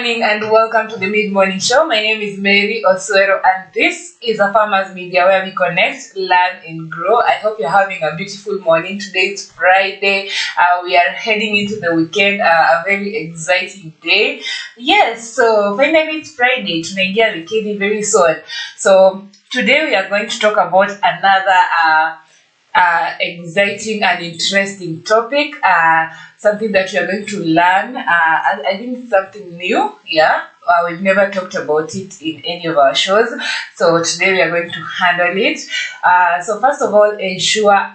morning and welcome to the mid-morning show. My name is Mary Osuero and this is a Farmers Media where we connect, learn and grow. I hope you're having a beautiful morning. Today is Friday. We are heading into the weekend, a very exciting day. Yes, so finally it's Friday. Tunaingia weekend very soon. So today we are going to talk about another exciting and interesting topic, something that we are going to learn. I think something new. We've never talked about it in any of our shows, so today we are going to handle it. So first of all, ensure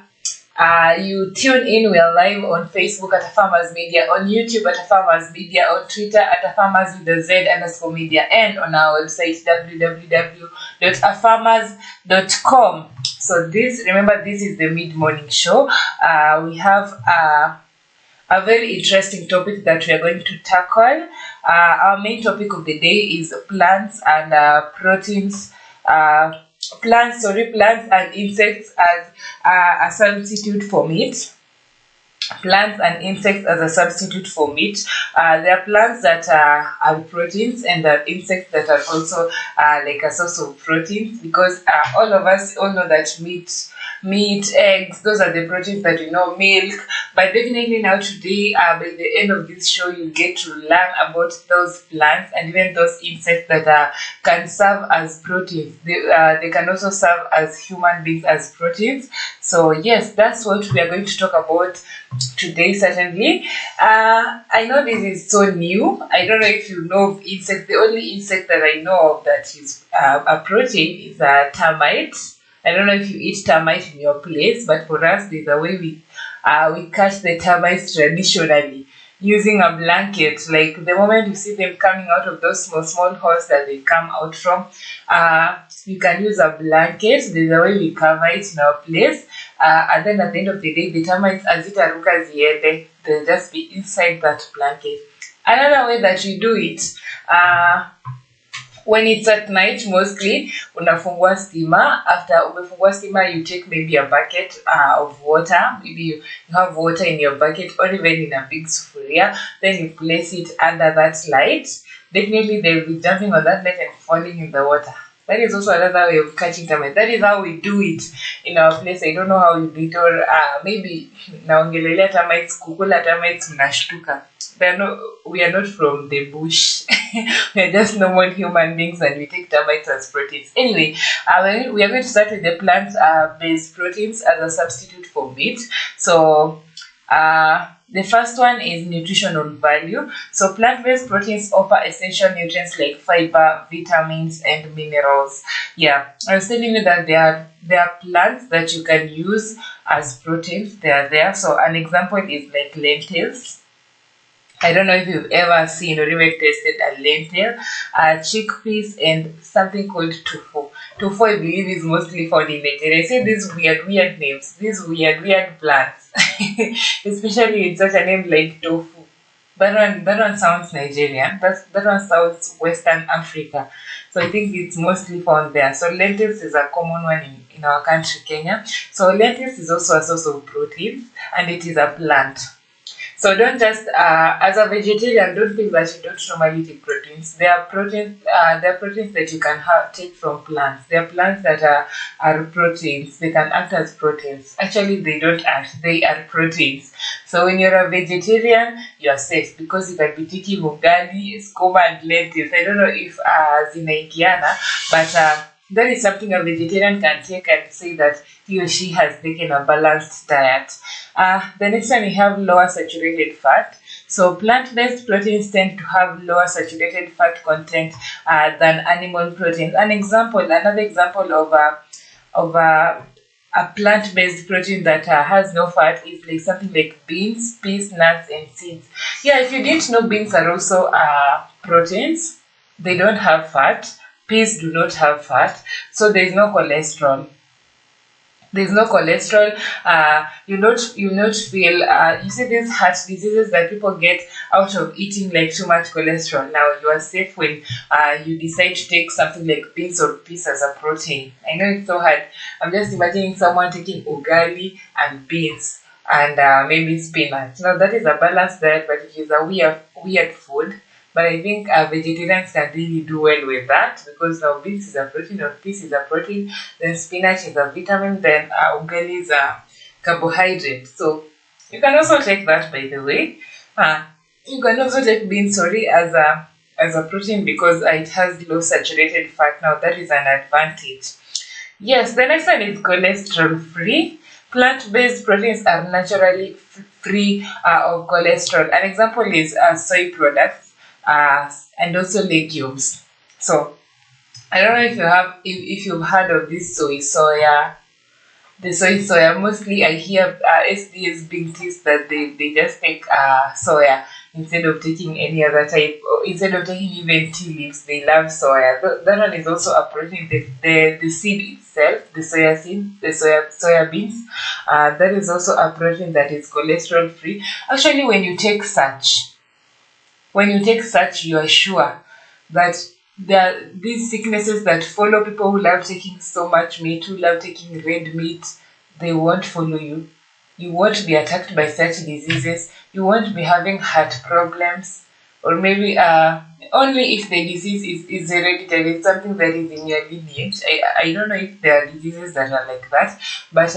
you tune in. We are live on Facebook at Farmers Media, on YouTube at Farmers Media, on Twitter at Farmers with the Z_media, and on our website www.afarmers.com. So remember, this is the mid-morning show. We have a very interesting topic that we are going to tackle. Our main topic of the day is plants and proteins. Plants and insects as a substitute for meat. Plants and insects as a substitute for meat. There are plants that are proteins, and there are insects that are also like a source of proteins, because all of us all know that meat, eggs, those are the proteins that we know, milk. But definitely now today, by the end of this show, you get to learn about those plants and even those insects that can serve as proteins. They can also serve as human beings as proteins. So yes, that's what we are going to talk about today, certainly. I know this is so new. I don't know if you know of insects. The only insect that I know of that is a protein is a termite. I don't know if you eat termite in your place, but for us, there's a way we catch the termites traditionally using a blanket. Like the moment you see them coming out of those small holes that they come out from, you can use a blanket. There's a way we cover it in our place. And then at the end of the day, the termites, as it aruka ziende, they'll just be inside that blanket. Another way that we do it, when it's at night, mostly, unafungua steamer. After umefungua steamer, you take maybe a bucket of water. Maybe you have water in your bucket or even in a big sufuria. Then you place it under that light. Definitely, they'll be jumping on that light and falling in the water. That is also another way of catching termites. That is how we do it in our place. I don't know how you do it, or maybe naongelelea termites, kukula termites mnashtuka. We are not from the bush. We are just normal human beings, and we take termites as proteins. Anyway, we are going to start with the plant-based proteins as a substitute for meat. So the first one is nutritional value. So plant-based proteins offer essential nutrients like fiber, vitamins, and minerals. Yeah, I was telling you that there are plants that you can use as proteins. They are there. So an example is like lentils. I don't know if you've ever seen or even tasted a lentil, chickpeas, and something called tofu. Tofu, I believe, is mostly found in Nigeria. I say these weird names, these weird plants, especially with such a name like tofu. That one sounds Nigerian. That one sounds Western Africa. So I think it's mostly found there. So lentils is a common one in our country, Kenya. So lentils is also a source of protein, and it is a plant. So don't just, as a vegetarian, don't think that you don't normally take proteins. There are proteins that you can take from plants. There are plants that are proteins. They can act as proteins. Actually, they don't act. They are proteins. So when you're a vegetarian, you're safe because you can be taking ugali, skuma, and lentils. I don't know if zinaingiana, but that is something a vegetarian can take and say that he or she has taken a balanced diet. The next one, we have lower saturated fat. So plant-based proteins tend to have lower saturated fat content than animal proteins. Another example of a plant-based protein that has no fat is like something like beans, peas, nuts, and seeds. Yeah, if you didn't know, beans are also proteins. They don't have fat. Peas do not have fat, so there is no cholesterol. There's no cholesterol. You not feel. You see these heart diseases that people get out of eating like too much cholesterol. Now you are safe when you decide to take something like beans or peas as a protein. I know it's so hard. I'm just imagining someone taking ugali and beans and maybe spinach. Now that is a balanced diet, but it is a weird food. but I think vegetarians can really do well with that, because now beans is a protein, or peas is a protein, then spinach is a vitamin, then ugali is a carbohydrate. So you can also take that, by the way. You can also take beans, sorry, as a protein, because it has low saturated fat. Now that is an advantage. Yes, the next one is cholesterol free. Plant-based proteins are naturally free of cholesterol. An example is soy products and also legumes. So I don't know if you've heard of this soya. The soya, mostly I hear SDS being teased that they just take soya instead of taking any other type, or instead of taking even tea leaves. They love soya. That one is also a protein. The seed itself, the soya seed, the soya beans, that is also a protein that is cholesterol free. Actually, when you take such, you are sure that there are these sicknesses that follow people who love taking so much meat, who love taking red meat. They won't follow you. You won't be attacked by such diseases. You won't be having heart problems, or maybe only if the disease is hereditary, it's something that is in your lineage. I don't know if there are diseases that are like that, but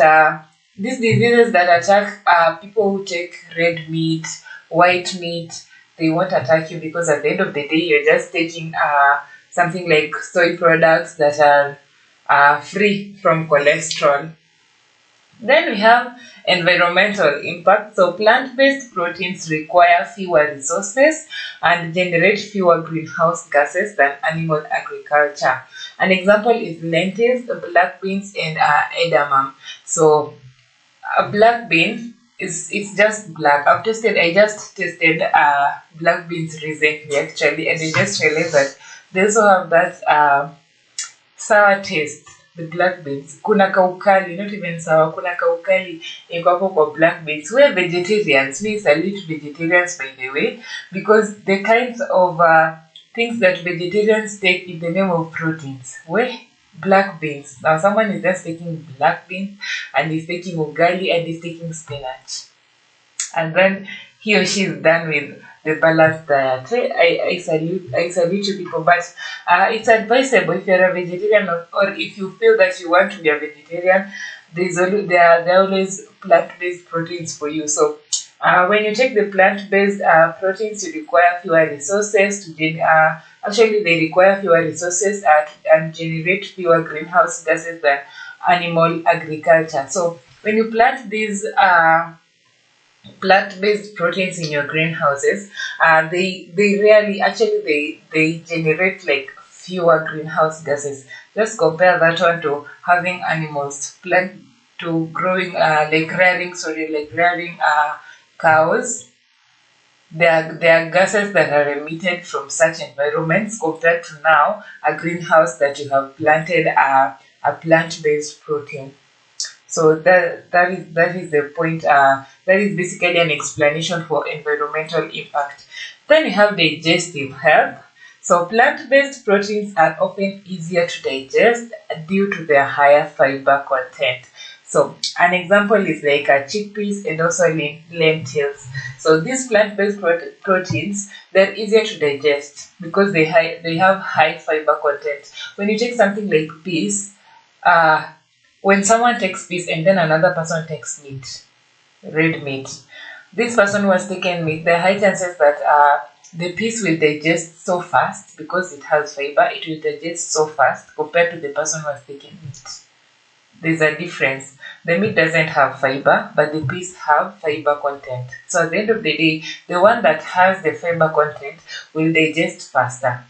these diseases that attack people who take red meat, white meat, they won't attack you, because at the end of the day, you're just taking something like soy products that are free from cholesterol. Then we have environmental impact. So plant-based proteins require fewer resources and generate fewer greenhouse gases than animal agriculture. An example is lentils, black beans, and edamame. So a black bean it's just black. I just tasted black beans recently, actually, and I just realized that they also have that sour taste. The black beans, kuna kaukali, not even sour, kuna kaukali iko hapo kwa black beans. We're vegetarians. We salute vegetarians, by the way, because the kinds of things that vegetarians take in the name of proteins, black beans. Now someone is just taking black beans, and he's taking ugali, and he's taking spinach, and then he or she is done with the balanced diet. I salute you people, but it's advisable if you're a vegetarian, or if you feel that you want to be a vegetarian, there are always plant-based proteins for you. So when you take the plant-based proteins, you require fewer resources to actually they require fewer resources and generate fewer greenhouse gases than animal agriculture. So when you plant these plant-based proteins in your greenhouses, they rarely, actually they generate like fewer greenhouse gases. Just compare that one to having animals, to growing like rearing cows. There are gases that are emitted from such environments, compared to now a greenhouse that you have planted a plant-based protein. So that is the point. That is basically an explanation for environmental impact. Then you have digestive health. So plant-based proteins are often easier to digest due to their higher fiber content. So an example is like chickpeas and also lentils. So these plant-based proteins, they're easier to digest because they have high fiber content. When you take something like peas, when someone takes peas and then another person takes meat, red meat, this person who has taken meat, there are high chances that the peas will digest so fast because it has fiber. It will digest so fast compared to the person who has taken meat. There's a difference. The meat doesn't have fiber, but the peas have fiber content. So at the end of the day, the one that has the fiber content will digest faster.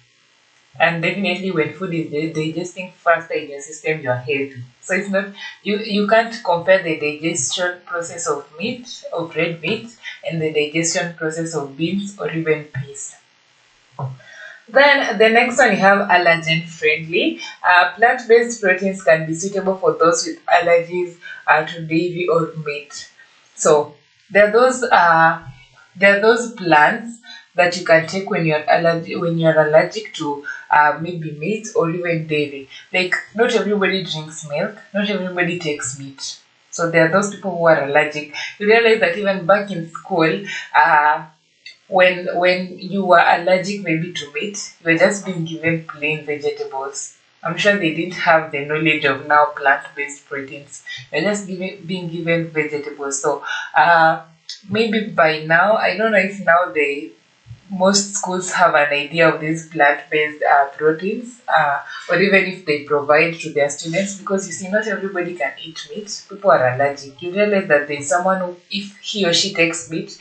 And definitely when food is digesting faster in your system, you are healthy. So it's not, you can't compare the digestion process of meat, of red meat, and the digestion process of beans or even peas. Then the next one, you have allergen friendly. Plant-based proteins can be suitable for those with allergies to dairy or meat. So there are those plants that you can take when you're allergic to maybe meat or even dairy. Like not everybody drinks milk, not everybody takes meat. So there are those people who are allergic. You realize that even back in school, when you were allergic maybe to meat, you were just being given plain vegetables. I'm sure they didn't have the knowledge of now plant-based proteins. They're just being given vegetables. So maybe by now, I don't know if now most schools have an idea of these plant-based proteins, or even if they provide to their students, because you see, not everybody can eat meat. People are allergic. You realize that there's someone who, if he or she takes meat,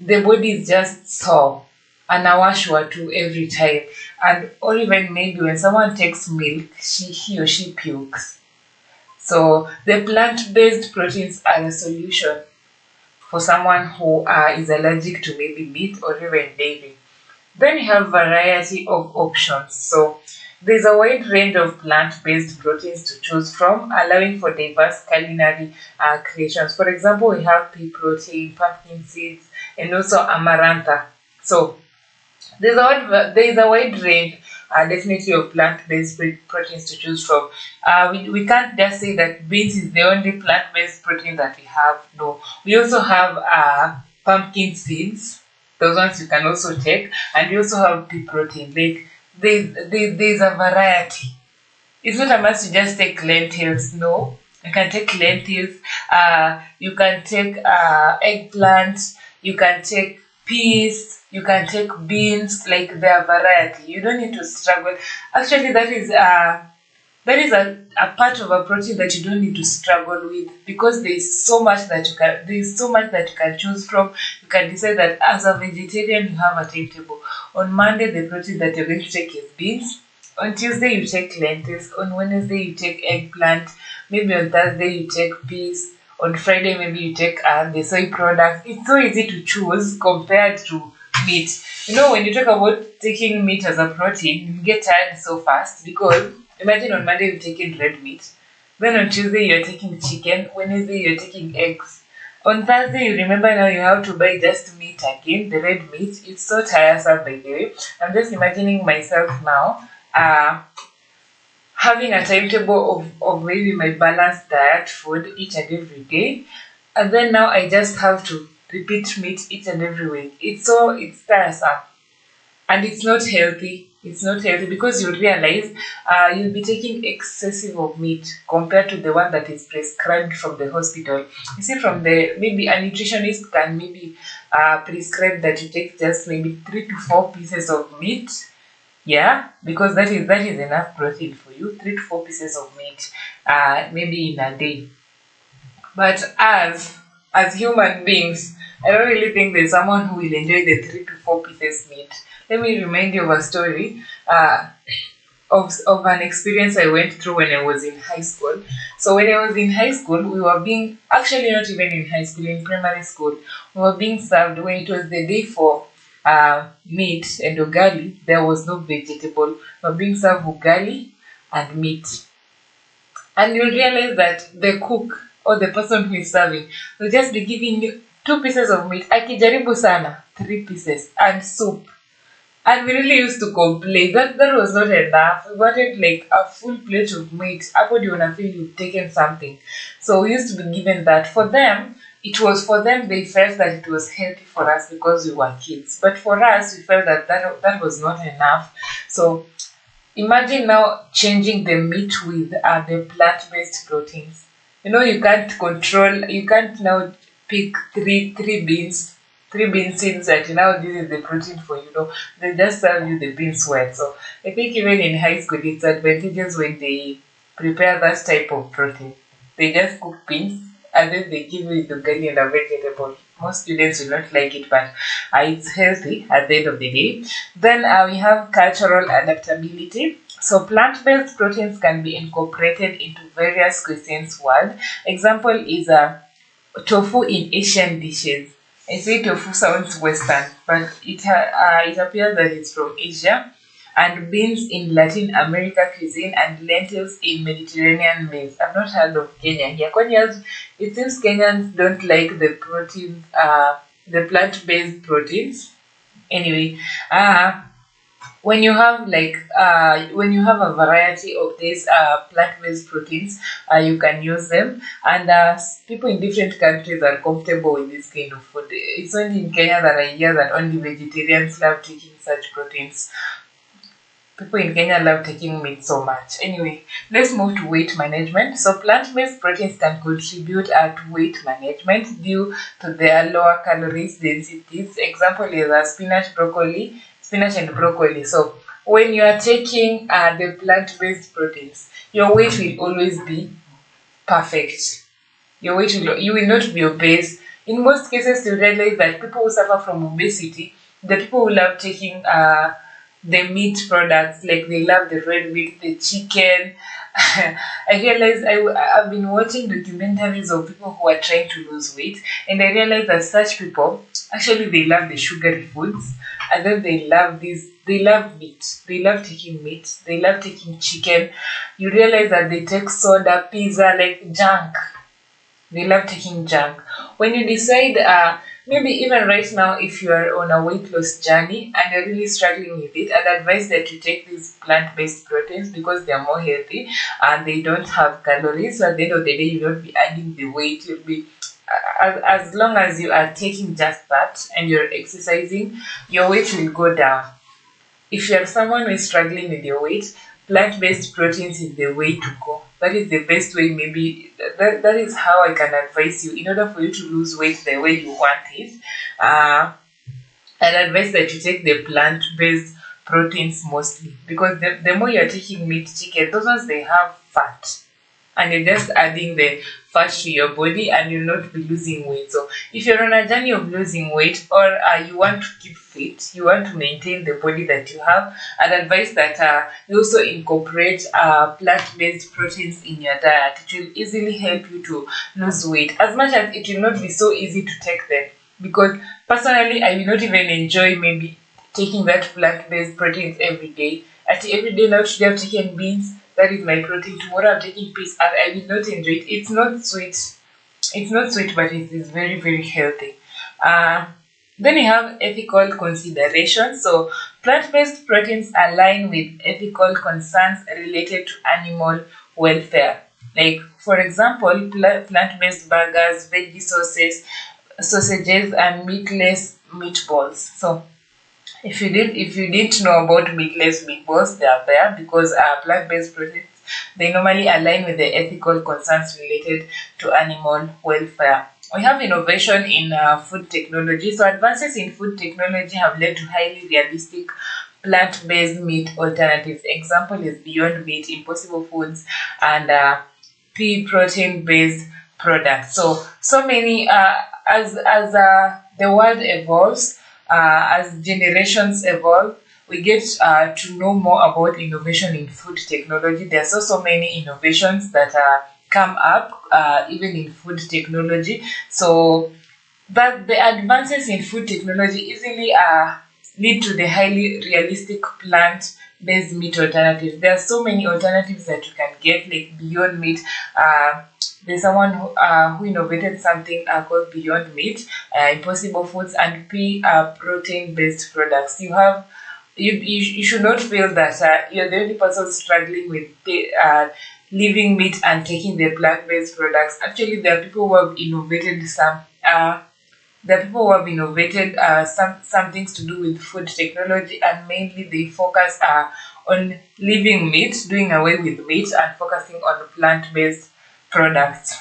the body is just sore and a wash or two every time. And or even maybe when someone takes milk, he or she pukes. So the plant-based proteins are a solution for someone who is allergic to maybe meat or even dairy. Then you have variety of options. So there's a wide range of plant-based proteins to choose from, allowing for diverse culinary creations. For example, we have pea protein, pumpkin seeds, and also amarantha. So there's a wide range, definitely, of plant-based proteins to choose from. We can't just say that beans is the only plant-based protein that we have. No, we also have pumpkin seeds. Those ones you can also take, and we also have pea protein. Like there's a variety. It's not a must to just take lentils. No, you can take lentils. You can take eggplant. You can take peas. You can take beans. Like there are variety. You don't need to struggle. Actually, that is a part of a protein that you don't need to struggle with, because there is so much that you can choose from. You can decide that as a vegetarian you have a timetable. On Monday the protein that you're going to take is beans. On Tuesday you take lentils. On Wednesday you take eggplant. Maybe on Thursday you take peas. On Friday maybe you take the soy products. It's so easy to choose compared to meat. You know, when you talk about taking meat as a protein, you get tired so fast, because imagine on Monday you're taking red meat, then on Tuesday you're taking chicken, Wednesday you're taking eggs. On Thursday you remember now you have to buy just meat again, the red meat. It's so tiresome, by the way. I'm just imagining myself now having a timetable of maybe my balanced diet food each and every day, and then now I just have to repeat meat each and every week. It's tiresome, and it's not healthy. It's not healthy, because you realize you'll be taking excessive of meat compared to the one that is prescribed from the hospital. You see, from maybe a nutritionist can maybe prescribe that you take just maybe 3 to 4 pieces of meat. Yeah, because that is enough protein for you. 3 to 4 pieces of meat, maybe in a day. But as human beings, I don't really think there's someone who will enjoy the 3 to 4 pieces meat. Let me remind you of a story of an experience I went through when I was in high school. So when I was in high school, we were being, actually not even in high school, in primary school, we were being served, when it was the day for meat and ugali, there was no vegetable. We were being served ugali and meat. And you'll realize that the cook or the person who is serving will just be giving you 2 pieces of meat, akijaribu sana 3 pieces, and soup. And we really used to complain that was not enough. We wanted like a full plate of meat. Hapo ndio una feel you've taken something. So we used to be given that. For them, they felt that it was healthy for us because we were kids. But for us, we felt that was not enough. So imagine now changing the meat with the plant-based proteins. You know, you can't now pick three beans seeds that now this is the protein for you. No, they just serve you the beans well. So I think even in high school it's advantageous when they prepare that type of protein. They just cook beans and then they give you the ugali and a vegetable. Most students will not like it, but it's healthy at the end of the day. Then we have cultural adaptability. So plant-based proteins can be incorporated into various cuisines world. Example is tofu in Asian dishes. I say tofu sounds Western, but it appears that it's from Asia. And beans in Latin America cuisine, and lentils in Mediterranean meals. I've not heard of Kenya here. It seems Kenyans don't like the proteins, the plant-based proteins. Anyway, when you have when you have a variety of these plant-based proteins, you can use them, and people in different countries are comfortable with this kind of food. It's only in Kenya that I hear that only vegetarians love taking such proteins. People in Kenya love taking meat so much. Anyway, let's move to weight management. So plant-based proteins can contribute to weight management due to their lower calories densities. Example is spinach and broccoli. So when you are taking the plant-based proteins, your weight will always be perfect. You will not be obese. In most cases, you realize that people who suffer from obesity, the people who love taking the meat products, like they love the red meat, the chicken. I realized I've been watching documentaries of people who are trying to lose weight, and I realized that such people actually they love the sugary foods, and then they love this. They love meat. They love taking meat. They love taking chicken. You realize that they take soda, pizza, like junk. They love taking junk. When you decide, maybe even right now, if you are on a weight loss journey and you're really struggling with it, I'd advise that you take these plant-based proteins because they are more healthy and they don't have calories. So at the end of the day, you won't be adding the weight. You'll be as long as you are taking just that and you're exercising, your weight will go down. If you're someone who is struggling with your weight, plant-based proteins is the way to go. That is the best way, maybe. That is how I can advise you in order for you to lose weight the way you want it. I'd advise that you take the plant-based proteins mostly because the more you're taking meat, chicken, those ones they have fat and you're just adding the fat to your body and you'll not be losing weight. So if you're on a journey of losing weight or you want to keep fit, you want to maintain the body that you have, I'd advise that you also incorporate plant-based proteins in your diet. It will easily help you to lose weight, as much as it will not be so easy to take them, because personally I will not even enjoy maybe taking that plant-based proteins every day. Every day now today I've taken beans, that is my protein. Tomorrow I'm taking peas and I will not enjoy it. It's not sweet. It's not sweet, but it is very, very healthy. Then you have ethical considerations. So plant-based proteins align with ethical concerns related to animal welfare. Like for example, plant-based burgers, veggie sausages, and meatless meatballs. So if you didn't know about meatless meatballs, they are there because plant-based proteins they normally align with the ethical concerns related to animal welfare. We have innovation in food technology. So advances in food technology have led to highly realistic plant-based meat alternatives. Example is Beyond Meat, Impossible Foods, and pea protein-based products. So many the world evolves. As generations evolve, we get to know more about innovation in food technology. There are so many innovations that come up even in food technology. So that the advances in food technology easily lead to the highly realistic plant-based meat alternatives. There are so many alternatives that you can get, like Beyond Meat. There's someone who innovated something called Beyond Meat, Impossible Foods, and pea protein-based products. You should not feel that you're the only person struggling with leaving meat and taking the plant-based products. Actually, there are people who have innovated some things to do with food technology, and mainly they focus on leaving meat, doing away with meat, and focusing on plant-based products.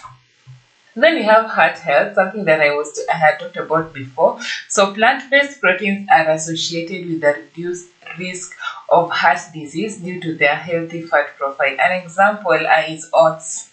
Then we have heart health, something that I had talked about before. So plant-based proteins are associated with a reduced risk of heart disease due to their healthy fat profile. An example is oats.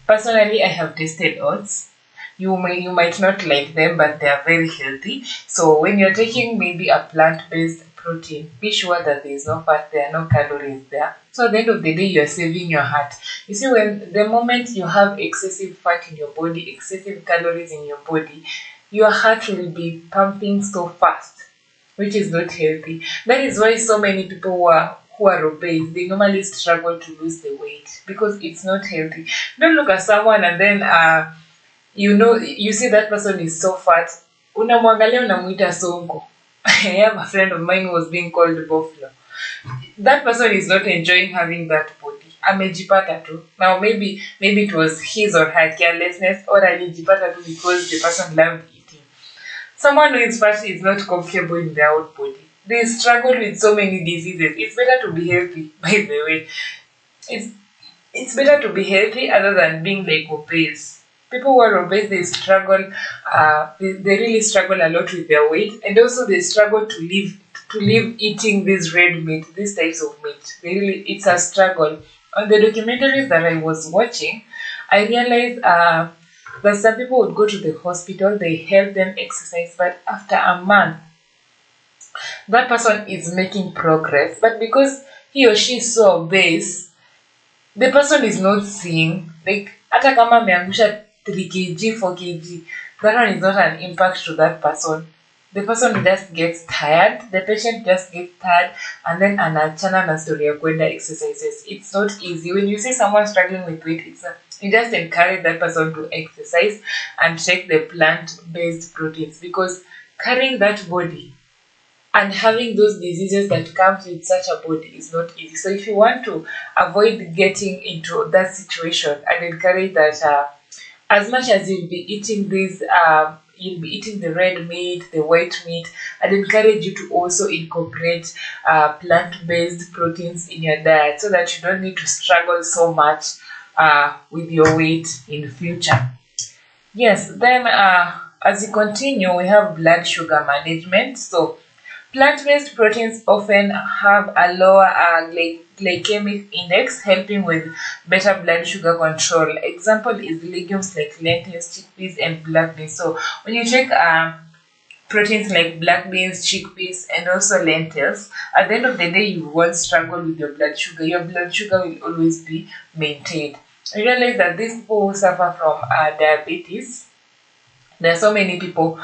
Personally, I have tasted oats. You might not like them, but they are very healthy. So when you're taking maybe a plant-based protein, be sure that there is no fat there, no calories there. So at the end of the day, you're saving your heart. You see, when the moment you have excessive fat in your body, excessive calories in your body, your heart will be pumping so fast, which is not healthy. That is why so many people who are obese, they normally struggle to lose the weight because it's not healthy. Don't look at someone and then you see that person is so fat, unamwangalia unamuita songo. I have a friend of mine who was being called buffalo. That person is not enjoying having that body. Amejipata tu. Now maybe it was his or her carelessness, or alijipata tu because the person loved eating. Someone who is fat is not comfortable in their own body. They struggle with so many diseases. It's better to be healthy, by the way. It's it's better to be healthy other than being like obese. People who are obese, they struggle. They really struggle a lot with their weight, and also they struggle to live eating this red meat, these types of meat. It's a struggle. On the documentaries that I was watching, I realized that some people would go to the hospital, they help them exercise, but after a month, that person is making progress. But because he or she is so obese, the person is not seeing, like, hata kama ameangusha 3 kg 4 kg, that one is not an impact to that person. The person just gets tired, the patient just gets tired, and then anachana na story ya kwenda exercises. It's not easy. When you see someone struggling with weight, you just encourage that person to exercise and take the plant-based proteins, because carrying that body and having those diseases that comes with such a body is not easy. So if you want to avoid getting into that situation, I'd encourage that as much as you'll be eating the red meat, the white meat, I'd encourage you to also incorporate plant-based proteins in your diet, so that you don't need to struggle so much with your weight in the future. Yes, then as you continue, we have blood sugar management. So plant-based proteins often have a lower glycemic index, helping with better blood sugar control. Example is legumes like lentils, chickpeas, and black beans. So when you take proteins like black beans, chickpeas, and also lentils, at the end of the day, you won't struggle with your blood sugar. Your blood sugar will always be maintained. I realize that these people who suffer from diabetes, there are so many people,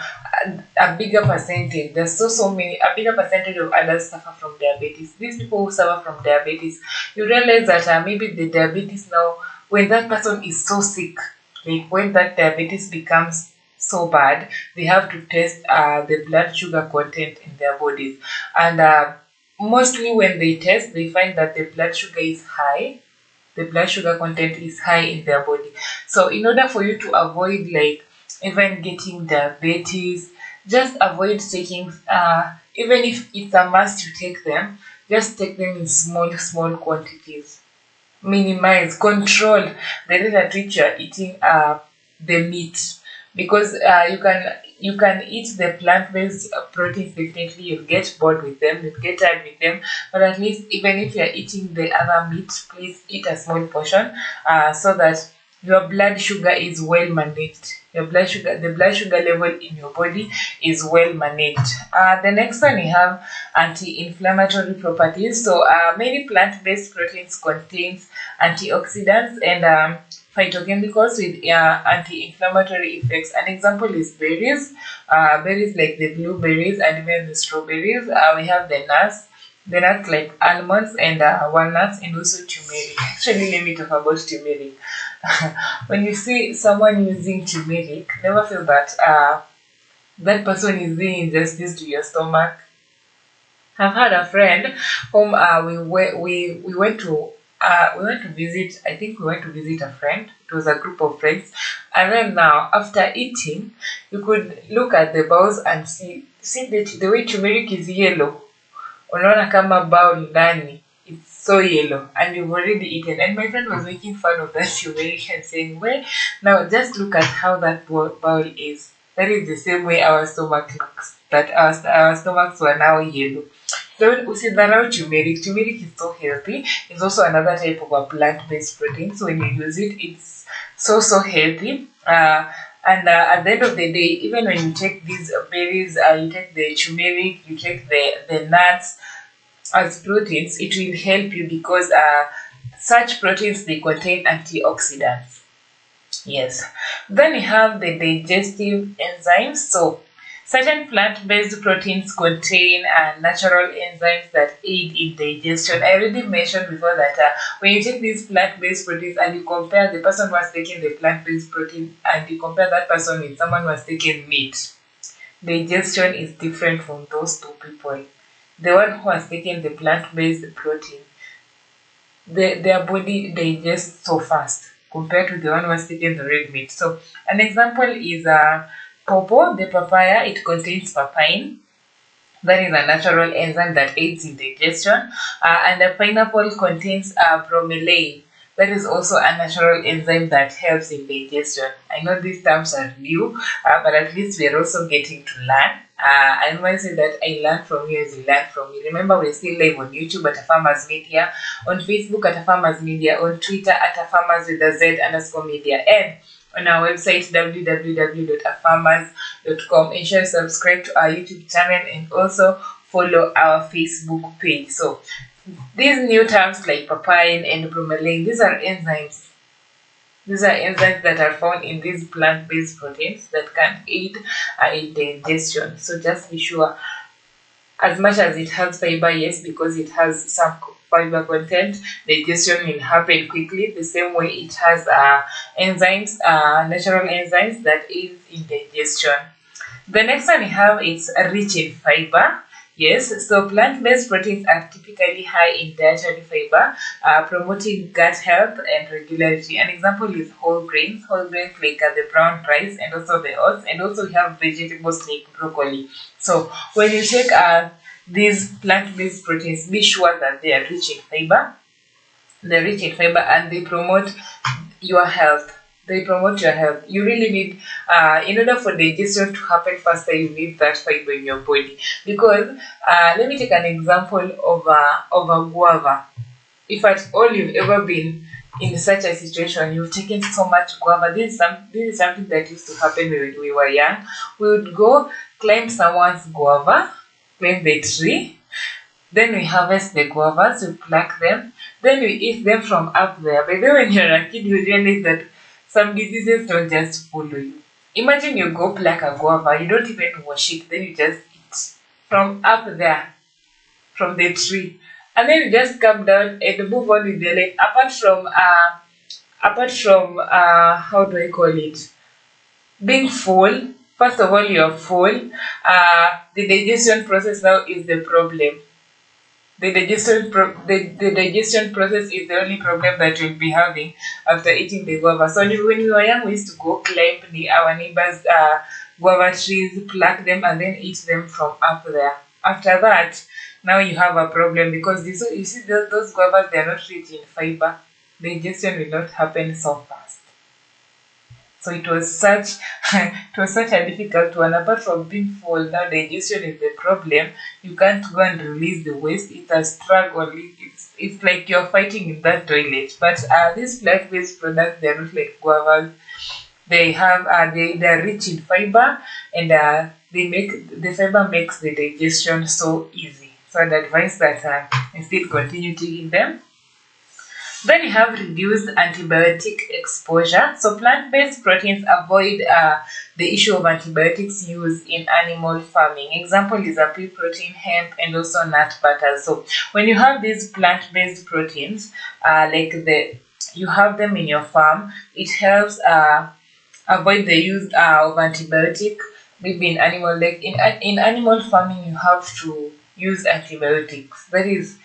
a bigger percentage, a bigger percentage of others suffer from diabetes. These people who suffer from diabetes, you realize that maybe the diabetes now, when that person is so sick, like when that diabetes becomes so bad, they have to test the blood sugar content in their bodies. And mostly when they test, they find that the blood sugar is high. The blood sugar content is high in their body. So in order for you to avoid like even getting diabetes, just avoid taking, even if it's a must to take them, just take them in small quantities. Minimize, control the rate at which you are eating the meat, because you can eat the plant-based proteins. Definitely you'll get bored with them, you'll get tired with them, but at least even if you're eating the other meat, please eat a small portion, so that your blood sugar is well managed. The blood sugar level in your body is well managed. The next one, we have anti-inflammatory properties. So many plant-based proteins contains antioxidants and phytochemicals with anti-inflammatory effects. An example is berries, berries like the blueberries and even the strawberries. We have the nuts like almonds and walnuts, and also turmeric. Actually, let me talk about turmeric. When you see someone using turmeric, never feel that that person is doing injustice to your stomach. I've had a friend whom we went to visit. I think we went to visit a friend. It was a group of friends, and then now after eating, you could look at the bowls and see the way turmeric is yellow. Unaona kama bowl ndani, it's so yellow, and you've already eaten. And my friend was making fun of that turmeric and saying, well, now just look at how that bowl is. That is the same way our stomach looks, that our stomachs were now yellow. So usidharau turmeric. Turmeric is so healthy. It's also another type of a plant-based protein. So when you use it, it's so healthy. And at the end of the day, even when you take these berries, you take the turmeric, you take the nuts as proteins, it will help you, because such proteins, they contain antioxidants. Yes. Then we have the digestive enzymes. So certain plant-based proteins contain natural enzymes that aid in digestion. I already mentioned before that when you take these plant-based proteins and you compare the person who has taken the plant-based protein and you compare that person with someone who has taken meat, digestion is different from those two people. The one who has taken the plant-based protein, their body digests so fast compared to the one who has taken the red meat. So an example is pawpaw, the papaya. It contains papain. That is a natural enzyme that aids in digestion. And the pineapple contains bromelain. That is also a natural enzyme that helps in digestion. I know these terms are new, but at least we are also getting to learn. I might say that I learn from you as you learn from me. Remember, we're still live on YouTube at A Farmers Media, on Facebook at A Farmers Media, on Twitter at A Farmers with a Z_media, and on our website www.afarmers.com. Ensure you subscribe to our YouTube channel and also follow our Facebook page. So these new terms like papain and bromelain, these are enzymes. These are enzymes that are found in these plant-based proteins that can aid in digestion. So just be sure, as much as it has fiber, yes, because it has some fiber content, digestion will happen quickly. The same way it has enzymes, natural enzymes that aid in digestion. The next one we have is rich in fiber. Yes, so plant-based proteins are typically high in dietary fiber, promoting gut health and regularity. An example is whole grains like the brown rice and also the oats, and also we have vegetables like broccoli. So when you take these plant-based proteins, be sure that they are rich in fiber. They're rich in fiber and they promote your health. They promote your health. You really need, in order for digestion to happen faster, you need that fiber in your body. Because, let me take an example of a guava. If at all you've ever been in such a situation, you've taken so much guava. This is something that used to happen when we were young. We would go climb someone's guava, climb the tree. Then we harvest the guavas, we pluck them. Then we eat them from up there. But then when you're a kid, you realize that some diseases don't just follow you. Imagine you go pluck a guava, you don't even wash it, then you just eat from up there, from the tree. And then you just come down and move on with your life. Apart from how do I call it? Being full. First of all, you're full. The digestion process now is the problem. The digestion process is the only problem that you'll be having after eating the guava. So when we were young, we used to go climb our neighbors' guava trees, pluck them, and then eat them from up there. After that, now you have a problem because you see those guavas, they are not rich in fiber. Digestion will not happen so fast. So it was such a difficult one. Apart from being full, now digestion is the problem. You can't go and release the waste. It's a struggle. It's like you're fighting in that toilet. But these plant-based products, they're not like guavas. They have they're rich in fiber, and the fiber makes the digestion so easy. So I'd advise that I still continue taking them. Then you have reduced antibiotic exposure. So plant-based proteins avoid the issue of antibiotics used in animal farming. Example is a pea protein, hemp, and also nut butter. So when you have these plant-based proteins, you have them in your farm, it helps avoid the use of antibiotic. Maybe in animal, like in animal farming, you have to use antibiotics. That is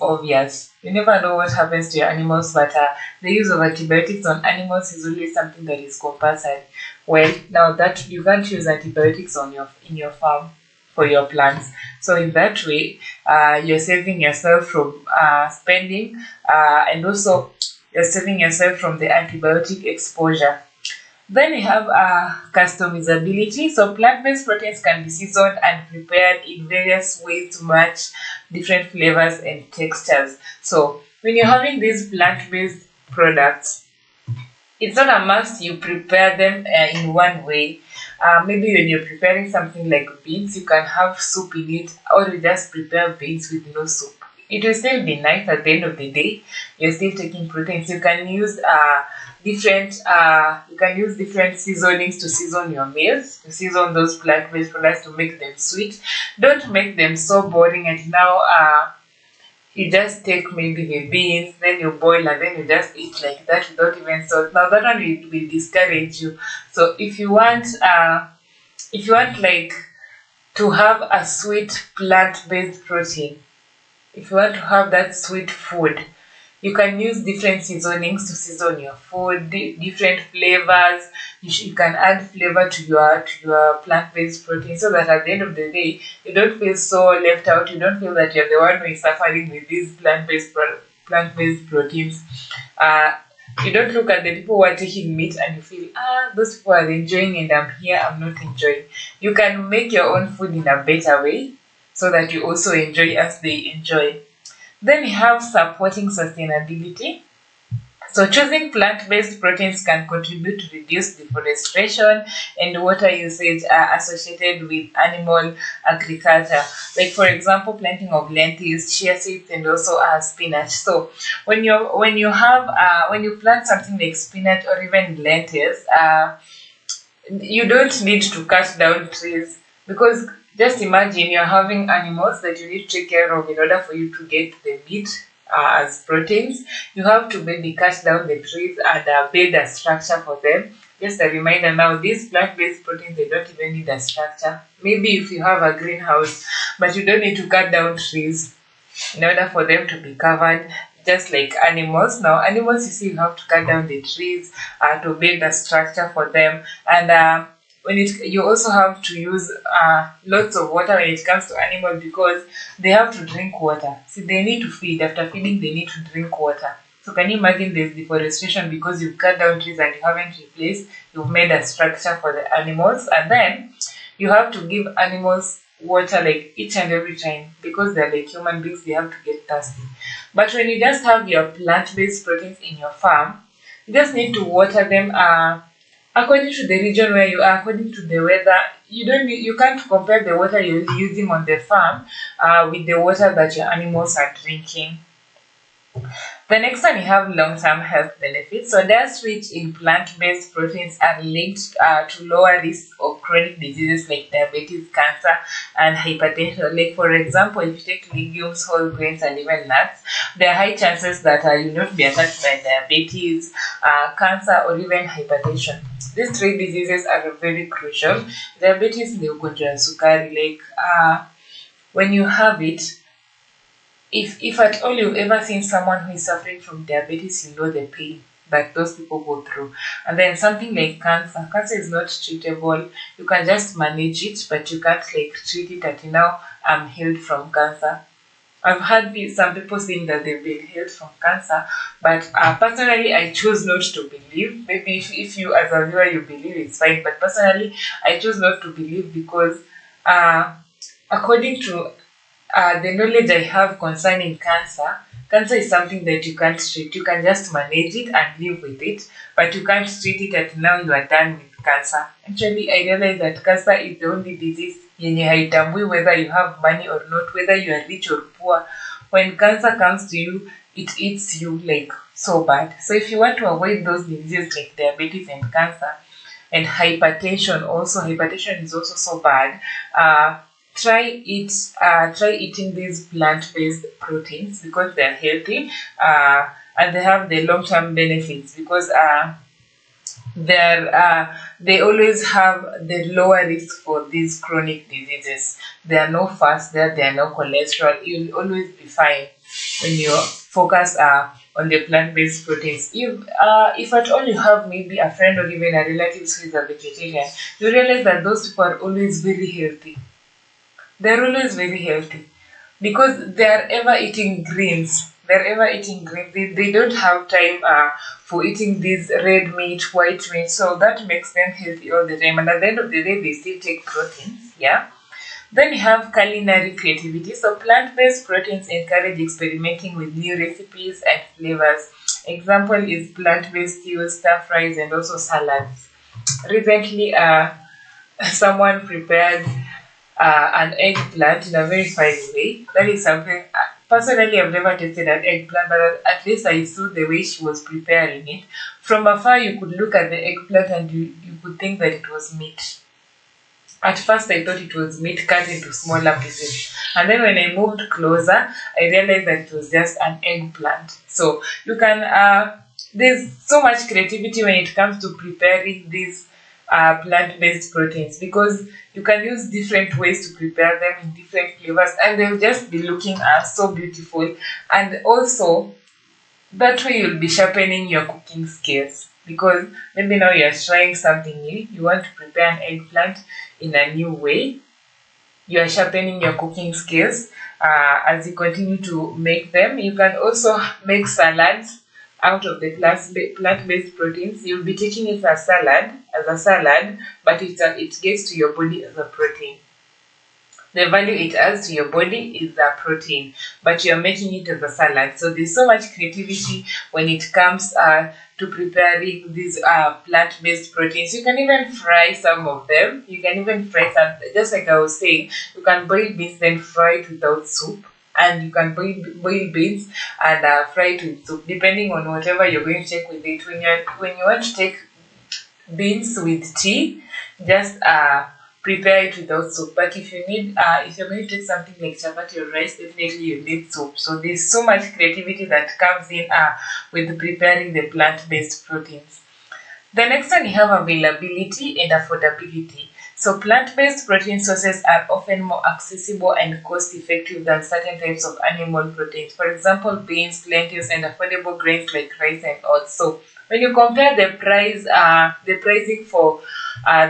obvious. You never know what happens to your animals, but the use of antibiotics on animals is only something that is compulsory. Well, now that you can't use antibiotics in your farm for your plants. So in that way, you're saving yourself from spending, and also you're saving yourself from the antibiotic exposure. Then we have customizability. So plant-based proteins can be seasoned and prepared in various ways to match different flavors and textures. So when you're having these plant-based products, it's not a must you prepare them in one way. Maybe when you're preparing something like beans, you can have soup in it, or you just prepare beans with no soup. It will still be nice. At the end of the day, you're still taking proteins. You can use different seasonings to season your meals, to season those plant-based products to make them sweet. Don't make them so boring and now you just take maybe the beans, then you boil and then you just eat like that without even salt. Now that one will discourage you. So if you want if you want like to have a sweet plant-based protein, if you want to have that sweet food, you can use different seasonings to season your food, different flavors. You can add flavor to your plant-based protein, so that at the end of the day, you don't feel so left out. You don't feel that you're the one who is suffering with these plant-based proteins. Uh, you don't look at the people who are taking meat and you feel, those people are enjoying and I'm here, I'm not enjoying. You can make your own food in a better way so that you also enjoy as they enjoy. Then we have supporting sustainability. So choosing plant-based proteins can contribute to reduce deforestation and water usage associated with animal agriculture. Like for example, planting of lentils, chia seeds, and also spinach. So when you plant something like spinach or even lentils, you don't need to cut down trees, because just imagine you're having animals that you need to take care of in order for you to get the meat as proteins. You have to maybe cut down the trees and build a structure for them. Just a reminder now, these plant-based proteins, they don't even need a structure. Maybe if you have a greenhouse, but you don't need to cut down trees in order for them to be covered, just like animals. Now, animals, you see, you have to cut down the trees to build a structure for them. And you also have to use lots of water when it comes to animals, because they have to drink water. See, they need to feed. After feeding, they need to drink water. So can you imagine there's deforestation because you've cut down trees and you haven't replaced, you've made a structure for the animals, and then you have to give animals water like each and every time, because they're like human beings, they have to get thirsty. But when you just have your plant-based proteins in your farm, you just need to water them according to the region where you are, according to the weather. You can't compare the water you're using on the farm with the water that your animals are drinking. The next one, we have long-term health benefits. So diets rich in plant-based proteins are linked to lower risk of chronic diseases like diabetes, cancer, and hypertension. Like for example, if you take legumes, whole grains, and even nuts, there are high chances that you will not be attacked by diabetes, cancer, or even hypertension. These three diseases are very crucial. Diabetes ni ugonjwa wa sukari. Like when you have it, if at all you've ever seen someone who is suffering from diabetes, you know the pain that those people go through. And then something like cancer. Cancer is not treatable. You can just manage it, but you can't like treat it that now I'm healed from cancer. I've had some people saying that they've been healed from cancer, but personally, I choose not to believe. Maybe if you as a viewer you believe, it's fine, but personally, I choose not to believe, because according to the knowledge I have concerning cancer, cancer is something that you can't treat. You can just manage it and live with it, but you can't treat it that now you are done with cancer. Actually, I realized that cancer is the only disease yenye haitambui whether you have money or not, whether you are rich or poor. When cancer comes to you, it eats you like so bad. So if you want to avoid those diseases like diabetes and cancer and hypertension, also hypertension is also so bad. Try eating these plant-based proteins, because they're healthy and they have the long-term benefits, because they always have the lower risk for these chronic diseases. There are no fats there are no cholesterol. You'll always be fine when you focus on the plant-based proteins. If at all you have maybe a friend or even a relative who is a vegetarian, you realize that those people are always very healthy. They're always very healthy, because they're ever eating greens. They don't have time for eating this red meat, white meat. So that makes them healthy all the time. And at the end of the day, they still take proteins. Yeah. Then you have culinary creativity. So plant-based proteins encourage experimenting with new recipes and flavors. Example is plant-based stews, stir fries, and also salads. Recently, someone prepared an eggplant in a very fine way. That is something, personally, I've never tasted an eggplant, but at least I saw the way she was preparing it. From afar, you could look at the eggplant and you could think that it was meat. At first, I thought it was meat cut into smaller pieces. And then when I moved closer, I realized that it was just an eggplant. So you can, there's so much creativity when it comes to preparing these plant-based proteins, because you can use different ways to prepare them in different flavors, and they'll just be looking so beautiful. And also that way you'll be sharpening your cooking skills, because maybe now you're trying something new, you want to prepare an eggplant in a new way. You are sharpening your cooking skills as you continue to make them. You can also make salads out of the plant-based proteins. You'll be taking it as a salad, but it gets to your body as a protein. The value it adds to your body is the protein, but you're making it as a salad. So there's so much creativity when it comes to preparing these plant-based proteins. You can even fry some of them. You can even fry some, just like I was saying, you can boil beans then fry it without soup. And you can boil beans and fry it with soup, depending on whatever you're going to take with it. When you want to take beans with tea, just prepare it without soup. But if you need, if you're going to take something like chapati or rice, definitely you need soup. So there's so much creativity that comes in with preparing the plant-based proteins. The next one, you have availability and affordability. So plant-based protein sources are often more accessible and cost-effective than certain types of animal proteins. For example, beans, lentils, and affordable grains like rice and oats. So when you compare the pricing for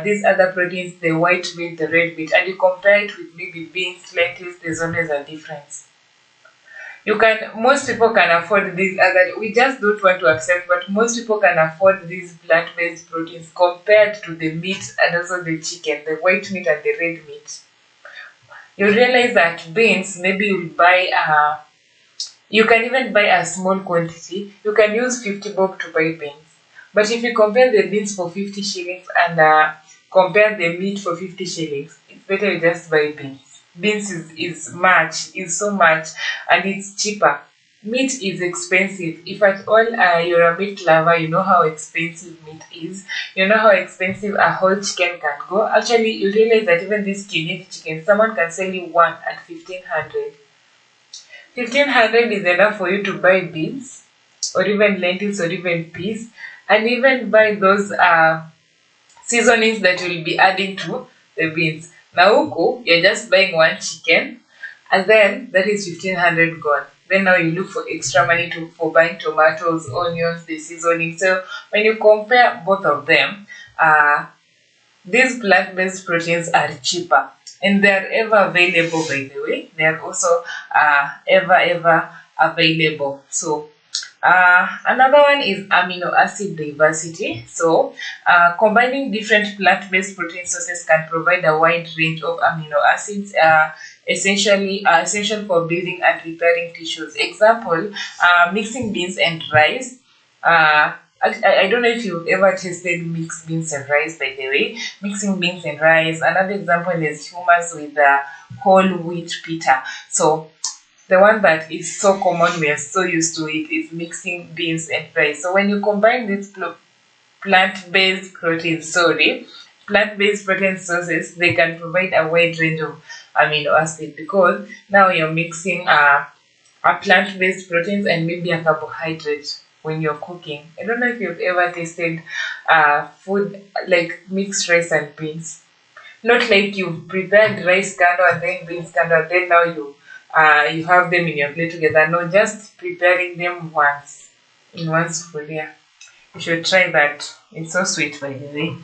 these other proteins, the white meat, the red meat, and you compare it with maybe beans, lentils, there's always a difference. Most people can afford these other, we just don't want to accept, but most people can afford these plant-based proteins compared to the meat and also the chicken, the white meat and the red meat. You realize that beans, maybe you'll buy, you can even buy a small quantity. You can use 50 bob to buy beans. But if you compare the beans for 50 shillings and compare the meat for 50 shillings, it's better you just buy beans. Beans is so much, and it's cheaper. Meat is expensive. If at all you're a meat lover, you know how expensive meat is. You know how expensive a whole chicken can go. Actually, you realize that even this skinny chicken, someone can sell you one at 1500. 1500 is enough for you to buy beans, or even lentils, or even peas, and even buy those seasonings that will be adding to the beans. Now, huku, you're just buying one chicken, and then that is 1500 gone. Then now you look for extra money for buying tomatoes, onions, the seasoning. So when you compare both of them, these plant-based proteins are cheaper, and they are ever available, by the way. They are also ever available. So another one is amino acid diversity. So combining different plant-based protein sources can provide a wide range of amino acids essential for building and repairing tissues. Example, mixing beans and rice. I don't know if you've ever tasted mixed beans and rice, by the way. Mixing beans and rice. Another example is hummus with whole wheat pita. So the one that is so common, we are so used to it, is mixing beans and rice. So when you combine these plant-based protein sources, they can provide a wide range of amino acids, because now you're mixing a plant-based proteins and maybe a carbohydrate when you're cooking. I don't know if you've ever tasted food like mixed rice and beans. Not like you've prepared rice kando and then beans kando, and then now you have them in your plate together. No, just preparing them once in one sufuria. You should try that. It's so sweet, by the way.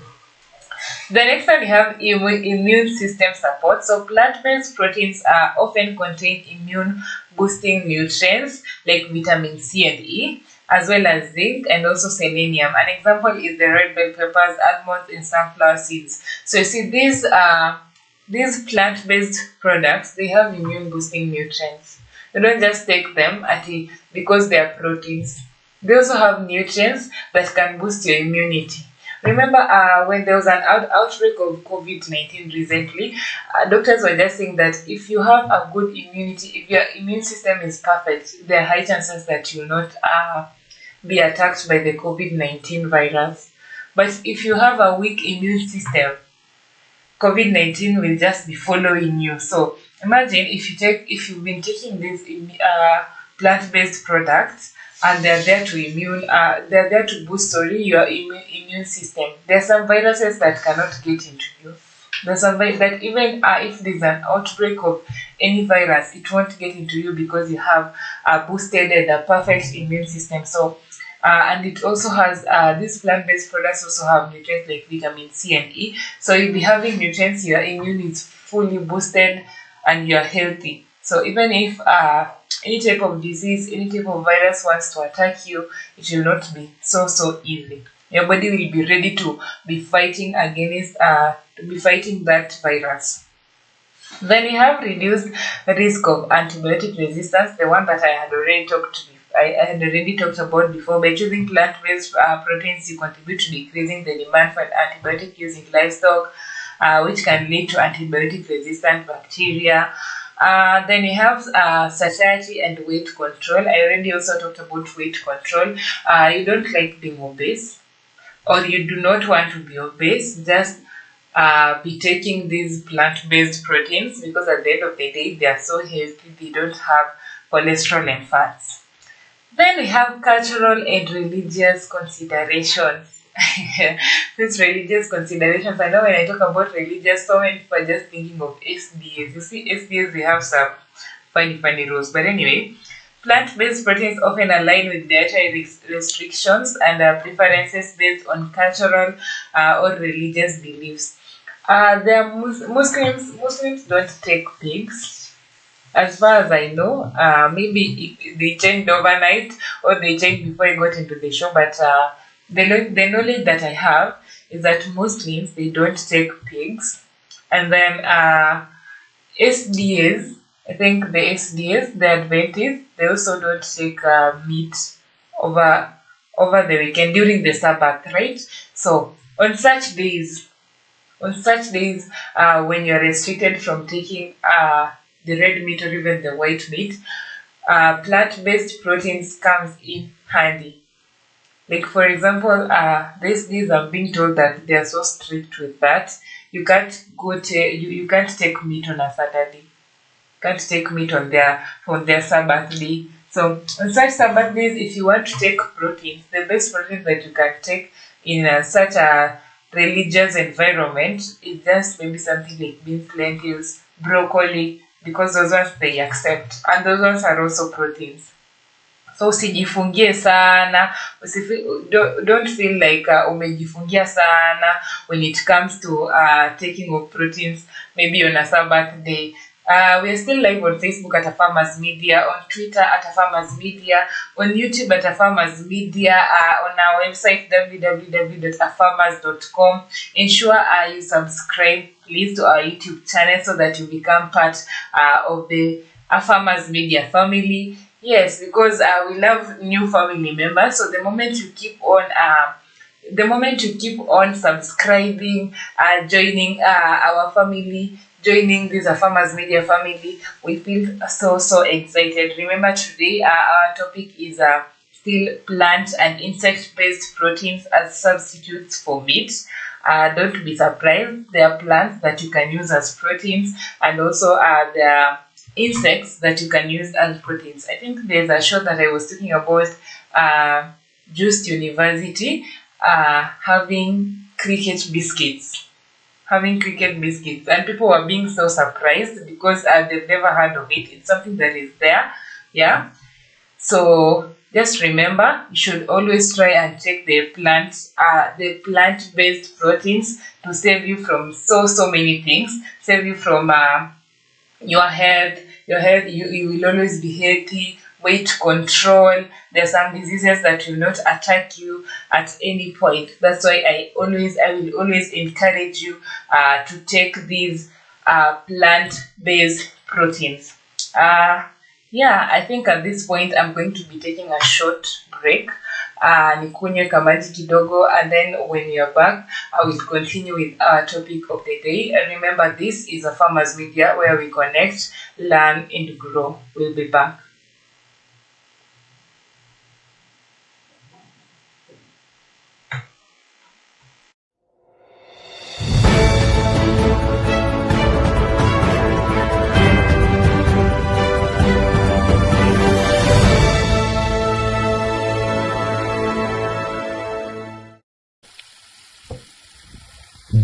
The next one, we have immune system support. So plant-based proteins often contain immune boosting nutrients like vitamin C and E, as well as zinc and also selenium. An example is the red bell peppers, almonds, and sunflower seeds. So you see, these plant-based products, they have immune boosting nutrients. You don't just take them because they are proteins. They also have nutrients that can boost your immunity. Remember when there was an outbreak of COVID-19 recently, doctors were just saying that if you have a good immunity, if your immune system is perfect, there are high chances that you will not be attacked by the COVID-19 virus. But if you have a weak immune system, COVID-19 will just be following you. So imagine if you've been taking these plant-based products and they're there to boost your immune system. There are some viruses that cannot get into you. There's some that even if there's an outbreak of any virus, it won't get into you because you have a boosted and a perfect immune system. So and it also has these plant-based products also have nutrients like vitamin C and E. So you'll be having nutrients, your immune is fully boosted, and you're healthy. So even if any type of disease, any type of virus wants to attack you, it will not be so easy. Your body will be ready to be fighting against that virus. Then we have reduced risk of antibiotic resistance, the one that I had already talked about before. By choosing plant-based proteins, you contribute to decreasing the demand for antibiotic use in livestock, which can lead to antibiotic-resistant bacteria. Then we have satiety and weight control. I already also talked about weight control. You don't like being obese, or you do not want to be obese, just be taking these plant-based proteins, because at the end of the day, they are so healthy, they don't have cholesterol and fats. Then we have cultural and religious considerations. These religious considerations, I know when I talk about religious, so many people are just thinking of SDAs. You see, SDAs, they have some funny rules. But anyway, plant-based proteins often align with dietary restrictions and preferences based on cultural or religious beliefs. Muslims don't take pigs. As far as I know, maybe they changed overnight or they changed before I got into the show, but the knowledge that I have is that Muslims, they don't take pigs. And then SDAs, I think the SDAs, the Adventists, they also don't take meat over the weekend during the Sabbath, right? So on such days, when you're restricted from taking the red meat or even the white meat, plant-based proteins comes in handy. Like for example, these are being told that they are so strict with that. You can't you can't take meat on a Saturday. You can't take meat on their Sabbath day. So on such Sabbath days, if you want to take proteins, the best proteins that you can take in such a religious environment is just maybe something like beans, lentils, broccoli, because those ones they accept, and those ones are also proteins. So usijifungie sana, don't feel like umejifungia sana when it comes to taking of proteins maybe on a Sabbath day. We are still live on Facebook at Farmers Media, on Twitter at Farmers Media, on YouTube at Farmers Media, on our website www.afarmers.com. Ensure you subscribe please to our YouTube channel so that you become part of the Farmers Media family. Yes, because we love new family members. So the moment you keep on subscribing, joining our family, joining this Farmers Media family, we feel so excited. Remember, today our topic is still plant and insect-based proteins as substitutes for meat. Don't be surprised. There are plants that you can use as proteins, and also there are insects that you can use as proteins. I think there's a show that I was talking about, Just University, having cricket biscuits. And people were being so surprised because they've never heard of it. It's something that is there. Yeah. So just remember, you should always try and take the plant-based proteins to save you from so many things. Save you from your health. You will always be healthy. Weight control. There are some diseases that will not attack you at any point. That's why I will always encourage you to take these plant-based proteins. Yeah, I think at this point I'm going to be taking a short break. Nikunywe kamaji kidogo, and then when you're back, I will continue with our topic of the day. And remember, this is a Farmers Media where we connect, learn, and grow. We'll be back.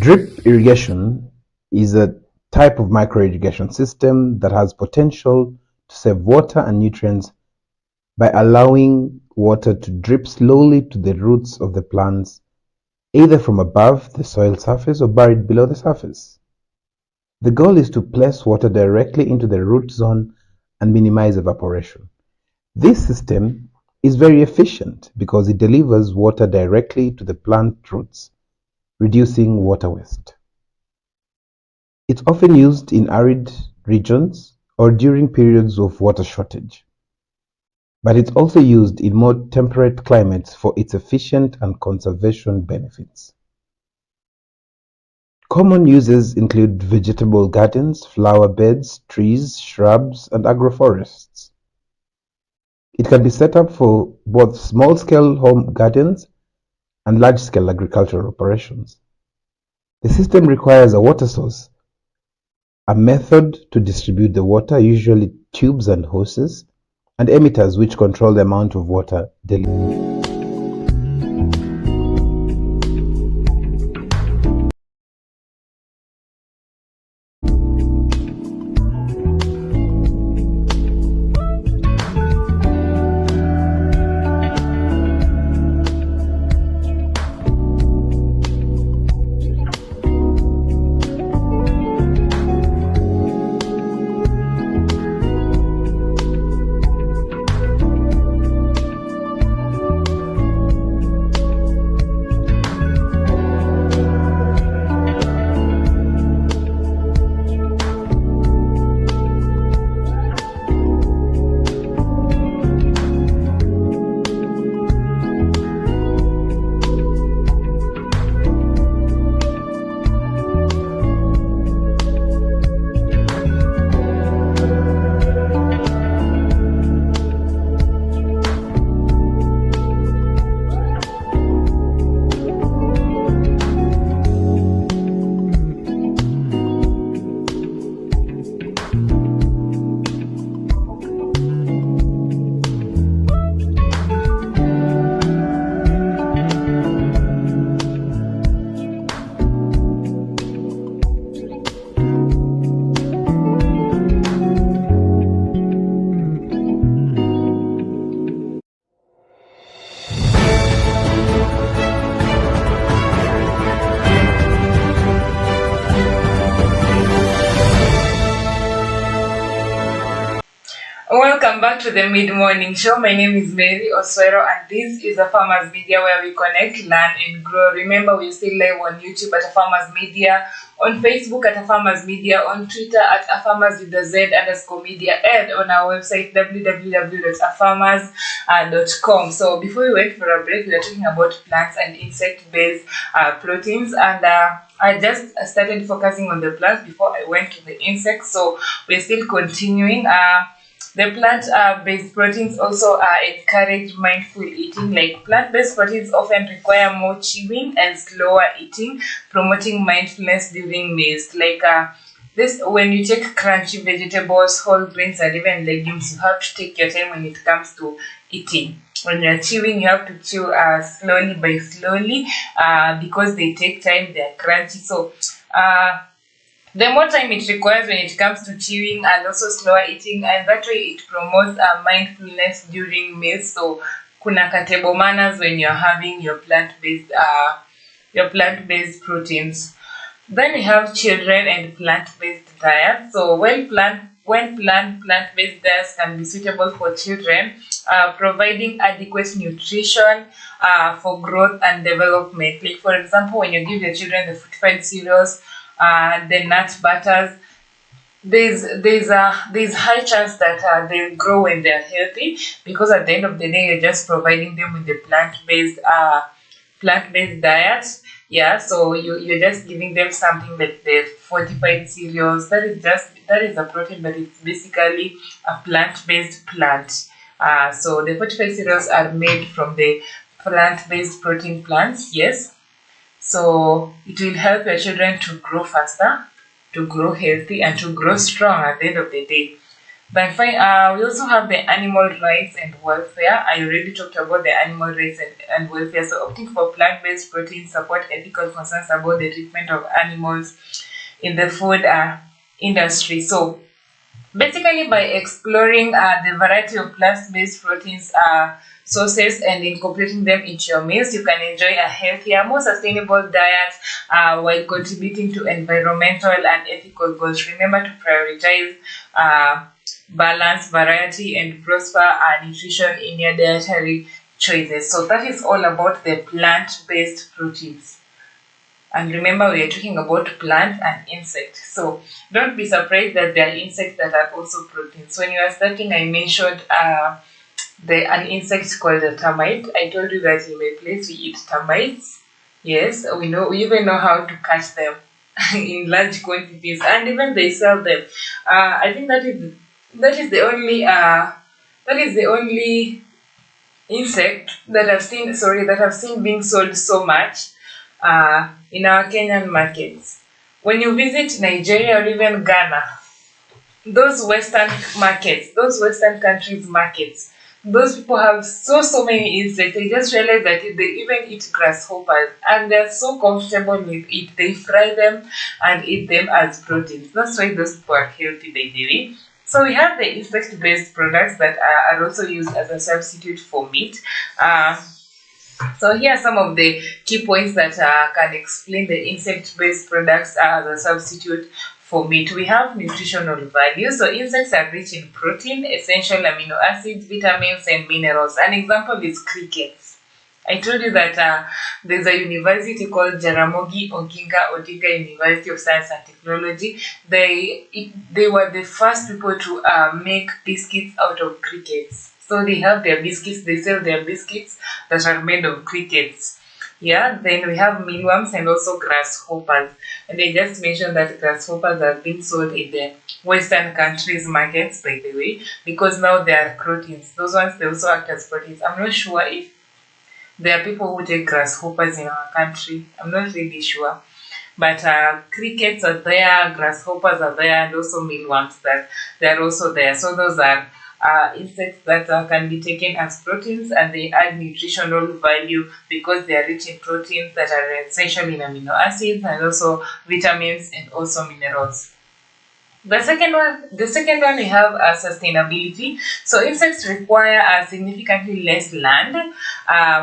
Drip irrigation is a type of micro irrigation system that has potential to save water and nutrients by allowing water to drip slowly to the roots of the plants, either from above the soil surface or buried below the surface. The goal is to place water directly into the root zone and minimize evaporation. This system is very efficient because it delivers water directly to the plant roots, reducing water waste. It's often used in arid regions or during periods of water shortage, but it's also used in more temperate climates for its efficient and conservation benefits. Common uses include vegetable gardens, flower beds, trees, shrubs, and agroforests. It can be set up for both small-scale home gardens and large-scale agricultural operations. The system requires a water source, a method to distribute the water, usually tubes and hoses, and emitters which control the amount of water delivered. Welcome back to the mid-morning show. My name is Mary Oswero and this is a Farmers Media where we connect, learn and grow. Remember, we're still live on YouTube at a Farmers Media, on Facebook at a Farmers Media, on Twitter at a Farmers with the Z_media, and on our website www.afarmers.com. So before we went for a break, we were talking about plants and insect-based proteins, and I just started focusing on the plants before I went to the insects. So we're still continuing. The plant-based proteins also encourage mindful eating. Like plant-based proteins often require more chewing and slower eating, promoting mindfulness during meals. Like this, when you take crunchy vegetables, whole grains, and even legumes, you have to take your time when it comes to eating. When you're chewing, you have to chew slowly by slowly because they take time. They're crunchy, so the more time it requires when it comes to chewing and also slower eating, and that way it promotes mindfulness during meals. So kuna table manners when you're having your plant-based proteins. Then we have children and plant-based diets. So when plant-based diets can be suitable for children, providing adequate nutrition for growth and development. Like for example, when you give your children the fortified cereals, the nut butters, there's high chance that they'll grow when they're healthy, because at the end of the day you're just providing them with the plant-based diet. Yeah, so you're just giving them something like the fortified cereals. That is a protein, but it's basically a plant-based plant. So the fortified cereals are made from the plant-based protein plants. Yes. So it will help your children to grow faster, to grow healthy, and to grow strong at the end of the day. Then we also have the animal rights and welfare. I already talked about the animal rights and welfare. So opting for plant-based protein support ethical concerns about the treatment of animals in the food industry. So basically, by exploring the variety of plant-based proteins sources and incorporating them into your meals, you can enjoy a healthier, more sustainable diet while contributing to environmental and ethical goals. Remember to prioritize balance, variety, and prosper nutrition in your dietary choices. So that is all about the plant-based proteins. And remember, we are talking about plant and insect. So don't be surprised that there are insects that are also proteins. When you are starting, I mentioned an insect called a termite. I told you that in my place we eat termites. Yes, we even know how to catch them in large quantities, and even they sell them. I think that is the only insect that I've seen being sold so much in our Kenyan markets. When you visit Nigeria or even Ghana, those those Western countries markets, those people have so many insects. I just realized that they even eat grasshoppers and they're so comfortable with it. They fry them and eat them as proteins. That's why those people are healthy by the way. So we have the insect-based products that are also used as a substitute for meat. So here are some of the key points that can explain the insect-based products as a substitute for meat. We have nutritional value. So insects are rich in protein, essential amino acids, vitamins, and minerals. An example is crickets. I told you that there's a university called Jaramogi Oginga Odinga University of Science and Technology. They were the first people to make biscuits out of crickets. So they have their biscuits, they sell their biscuits that are made of crickets. Yeah, then we have mealworms and also grasshoppers. And I just mentioned that grasshoppers are being sold in the Western countries' markets, by the way, because now they are proteins. Those ones, they also act as proteins. I'm not sure if there are people who take grasshoppers in our country. I'm not really sure. But crickets are there, grasshoppers are there, and also mealworms that they're also there. So those are insects that can be taken as proteins, and they add nutritional value because they are rich in proteins that are essential in amino acids and also vitamins and also minerals. The second one we have sustainability. So insects require significantly less land,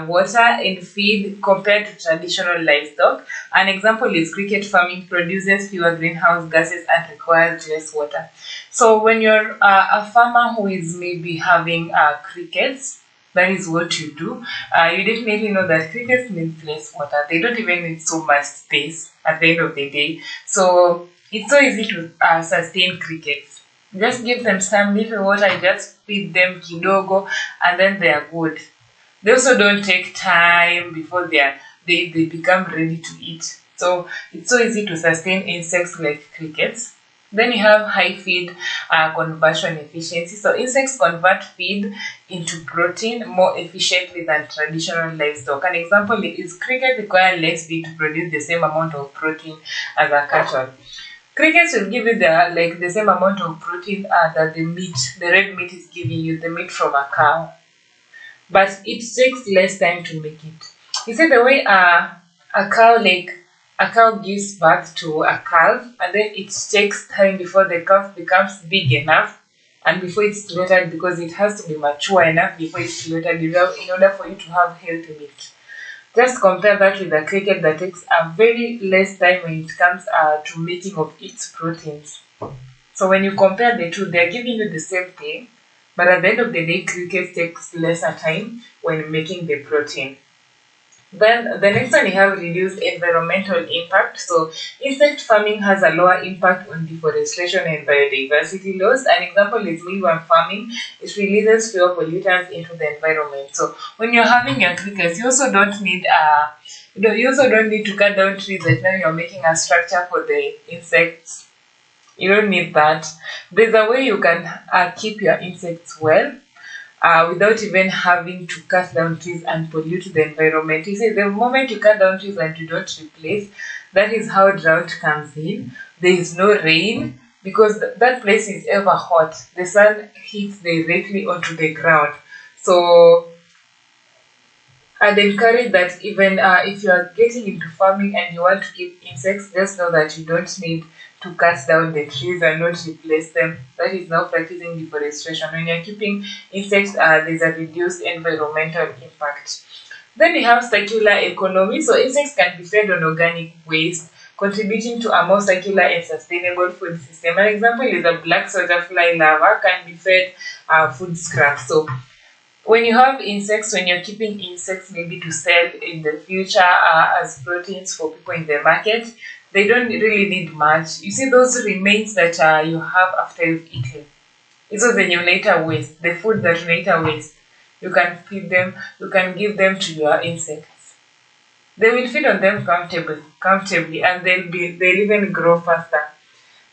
water, and feed compared to traditional livestock. An example is cricket farming produces fewer greenhouse gases and requires less water. So when you're a farmer who is maybe having crickets, that is what you do. You definitely know that crickets need less water. They don't even need so much space at the end of the day. So it's so easy to sustain crickets. Just give them some little water, just feed them kidogo, and then they are good. They also don't take time before they become ready to eat. So it's so easy to sustain insects like crickets. Then you have high feed conversion efficiency. So insects convert feed into protein more efficiently than traditional livestock. An example is crickets require less feed to produce the same amount of protein as a cattle. Crickets will give you the same amount of protein that the red meat is giving you, the meat from a cow. But it takes less time to make it. You see the way a cow gives birth to a calf, and then it takes time before the calf becomes big enough and before it's slaughtered, because it has to be mature enough before it's slaughtered in order for you to have healthy meat. Just compare that with a cricket that takes a very less time when it comes to making of its proteins. So when you compare the two, they're giving you the same thing, but at the end of the day, cricket takes lesser time when making the protein. Then the next one, we have reduced environmental impact. So insect farming has a lower impact on deforestation and biodiversity loss. An example is mealworm farming. It releases fewer pollutants into the environment. So when you're having your crickets, you also don't need to cut down trees like now you're making a structure for the insects. You don't need that. There's a way you can keep your insects well without even having to cut down trees and pollute the environment. You see, the moment you cut down trees and you don't replace, that is how drought comes in. There is no rain, because that place is ever hot. The sun hits directly onto the ground. So I'd encourage that even if you are getting into farming and you want to keep insects, just know that you don't need to cut down the trees and not replace them. That is now practicing deforestation. When you're keeping insects, there's a reduced environmental impact. Then we have circular economy. So insects can be fed on organic waste, contributing to a more circular and sustainable food system. An example is a black soldier fly larva can be fed food scraps. So when you have insects, when you're keeping insects maybe to sell in the future as proteins for people in the market, they don't really need much. You see those remains that you have after you've eaten. It's what then you later waste, the food that you later waste. You can feed them, you can give them to your insects. They will feed on them comfortably and they'll even grow faster.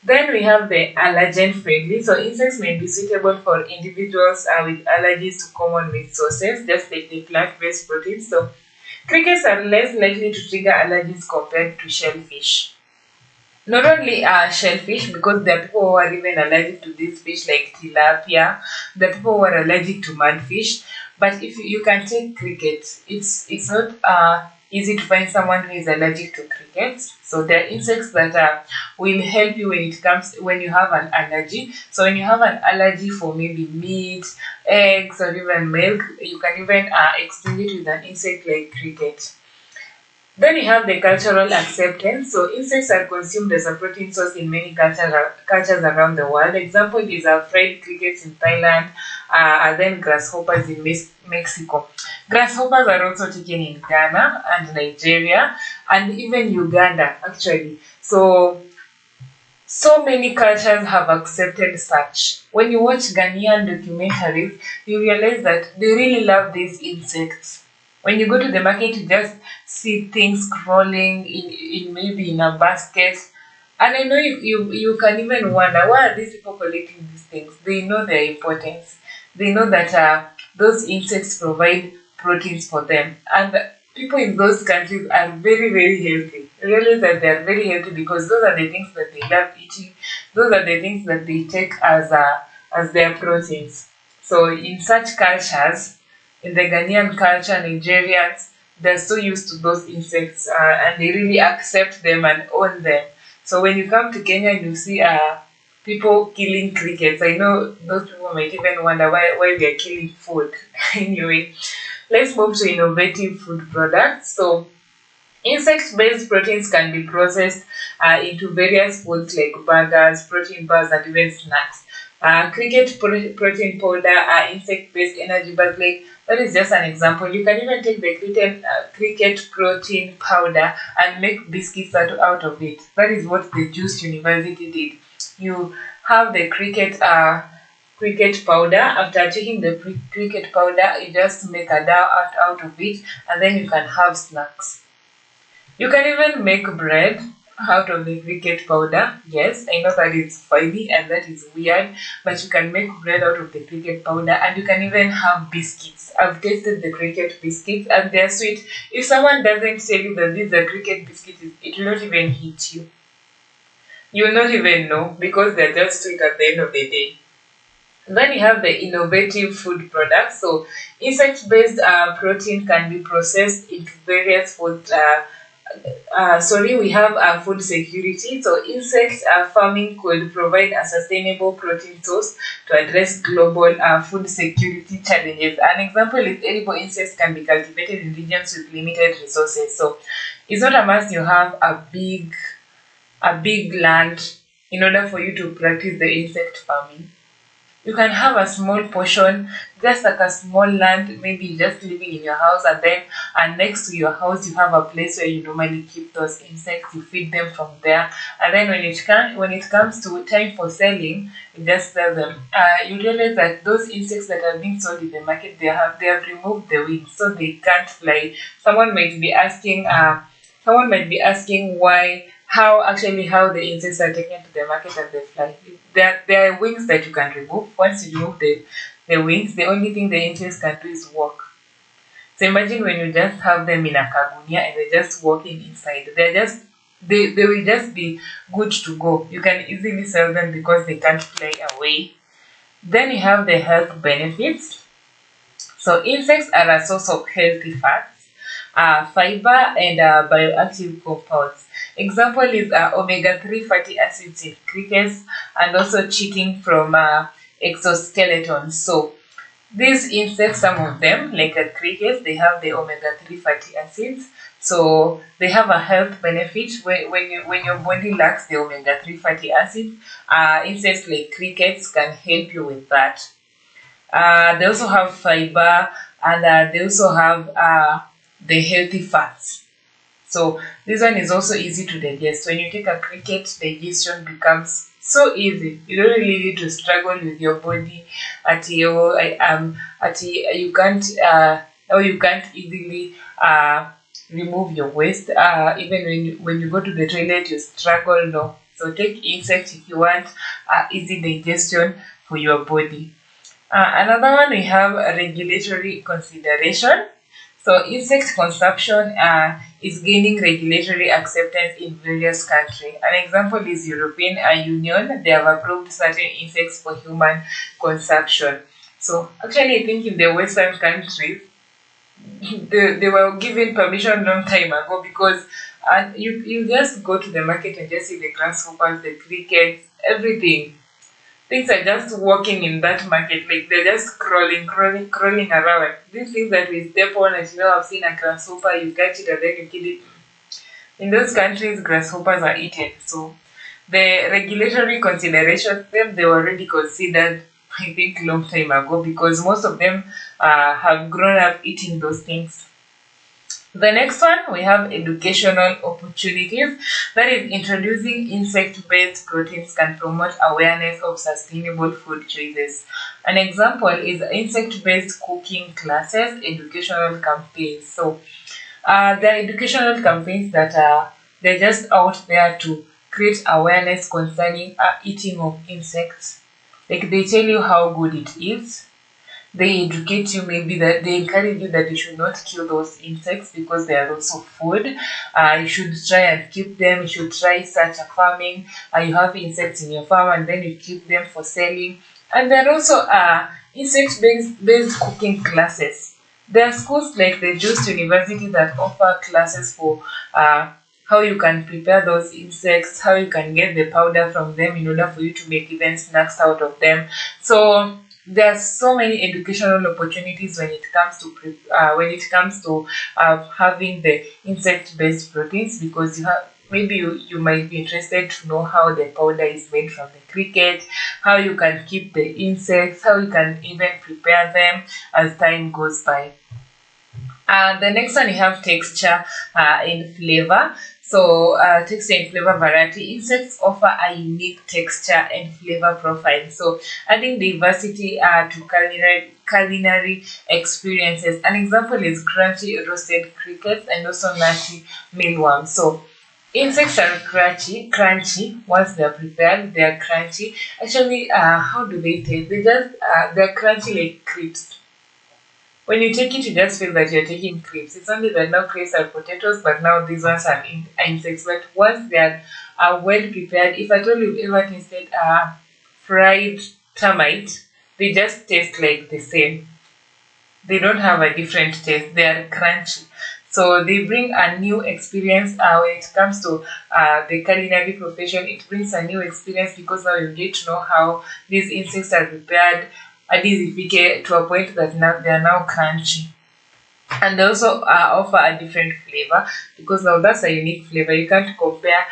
Then we have the allergen friendly. So insects may be suitable for individuals with allergies to common meat sources, just like the plant-based proteins. So crickets are less likely to trigger allergies compared to shellfish. Not only shellfish, because there are people who are even allergic to this fish like tilapia, there are people who are allergic to mudfish. But if you can take crickets, it's not easy to find someone who is allergic to crickets. So there are insects that will help you when you have an allergy. So when you have an allergy for maybe meat, eggs, or even milk, you can even extinguish it with an insect like cricket. Then you have the cultural acceptance. So insects are consumed as a protein source in many cultures around the world. Example is fried crickets in Thailand, and then grasshoppers in Mexico. Grasshoppers are also taken in Ghana and Nigeria and even Uganda actually. So many cultures have accepted such. When you watch Ghanaian documentaries, you realize that they really love these insects. When you go to the market, you just see things crawling in maybe in a basket. And I know you can even wonder, why are these people collecting these things? They know their importance. They know that those insects provide proteins for them. And people in those countries are very, very healthy. Realize that they are very healthy because those are the things that they love eating. Those are the things that they take as their proteins. So in such cultures, in the Ghanaian culture, Nigerians, they're so used to those insects and they really accept them and own them. So when you come to Kenya and you see people killing crickets, I know those people might even wonder why we are killing food. Anyway, let's move to innovative food products. So insect-based proteins can be processed into various foods like burgers, protein bars, and even snacks. Cricket protein powder, insect-based energy bars, like that is just an example. You can even take the cricket protein powder and make biscuits out of it. That is what the Juice University did. You have the cricket powder. After taking the cricket powder, you just make a dough out of it, and then you can have snacks. You can even make bread out of the cricket powder. Yes, I know that it's funny and that is weird, but you can make bread out of the cricket powder and you can even have biscuits. I've tasted the cricket biscuits and they're sweet. If someone doesn't tell you that these are cricket biscuits, it will not even hit you. You will not even know because they're just sweet at the end of the day. Then you have the innovative food products. So insect-based protein can be processed into various food we have food security. So insect farming could provide a sustainable protein source to address global food security challenges. An example is edible insects can be cultivated in regions with limited resources. So it's not a must you have a big land in order for you to practice the insect farming. You can have a small portion, just like a small land, maybe just living in your house, and next to your house you have a place where you normally keep those insects. You feed them from there, and then when it comes to time for selling, you just sell them. You realize that those insects that are being sold in the market, they have removed the wings, so they can't fly. Someone might be asking why. How the insects are taken to the market and they fly. There are wings that you can remove. Once you remove the wings, the only thing the insects can do is walk. So imagine when you just have them in a kagunia and they're just walking inside. They're just they will just be good to go. You can easily sell them because they can't fly away. Then you have the health benefits. So insects are a source of healthy fats, fiber, and bioactive compounds. Example is omega-3 fatty acids in crickets, and also cheating from exoskeletons. So these insects, some of them, like crickets, they have the omega-3 fatty acids. So they have a health benefit when your body lacks the omega-3 fatty acids. Insects like crickets can help you with that. They also have fiber, and they also have the healthy fats. So this one is also easy to digest. When you take a cricket, digestion becomes so easy. You don't really need to struggle with your body you can't now you can't easily remove your waste. Even when you go to the toilet, you struggle. No. So take insects if you want easy digestion for your body. Another one, we have a regulatory consideration. So insect consumption is gaining regulatory acceptance in various countries. An example is European Union. They have approved certain insects for human consumption. So actually, I think in the Western countries, they were given permission long time ago, because you just go to the market and just see the grasshoppers, the crickets, everything. Things are just walking in that market, like they're just crawling around. These things that we step on, and I've seen a grasshopper, you catch it and then you kill it. In those countries, grasshoppers are eaten. So the regulatory considerations, they were already considered, I think, long time ago, because most of them have grown up eating those things. The next one, we have educational opportunities. That is, introducing insect-based proteins can promote awareness of sustainable food choices. An example is insect-based cooking classes, educational campaigns. So there are educational campaigns that they're just out there to create awareness concerning eating of insects. Like, they tell you how good it is. They educate you, maybe that they encourage you that you should not kill those insects because they are also food. You should try and keep them. You should try such a farming. You have insects in your farm and then you keep them for selling. And there are also insect-based cooking classes. There are schools like the Just University that offer classes for how you can prepare those insects, how you can get the powder from them in order for you to make even snacks out of them. So there are so many educational opportunities when it comes to having the insect-based proteins, because you might be interested to know how the powder is made from the cricket, how you can keep the insects, how you can even prepare them as time goes by. The next one, you have texture and flavor. So texture and flavor variety. Insects offer a unique texture and flavor profile. So adding diversity to culinary experiences. An example is crunchy roasted crickets and also nutty mealworms. So insects are crunchy. Once they are prepared, they are crunchy. Actually, how do they taste? They're crunchy like crisps. When you take it, you just feel that you're taking crepes. It's only that now crepes are potatoes, but now these ones are insects. But once they are well prepared, if at all you've ever tasted fried termite, they just taste like the same. They don't have a different taste. They are crunchy. So they bring a new experience when it comes to the culinary profession. It brings a new experience because now you get to know how these insects are prepared. At least if we get to a point that now they are now crunchy. And they also offer a different flavor, because now that's a unique flavor. You can't compare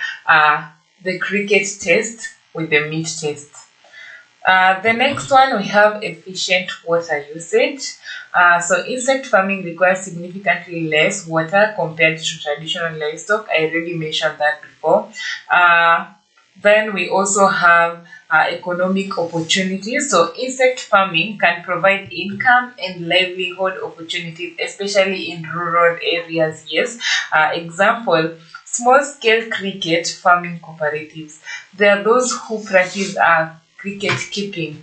the cricket taste with the meat taste. The next one, we have efficient water usage. So insect farming requires significantly less water compared to traditional livestock. I already mentioned that before. Then we also have economic opportunities. So insect farming can provide income and livelihood opportunities, especially in rural areas. Yes. Example, small-scale cricket farming cooperatives. There are those who practice cricket keeping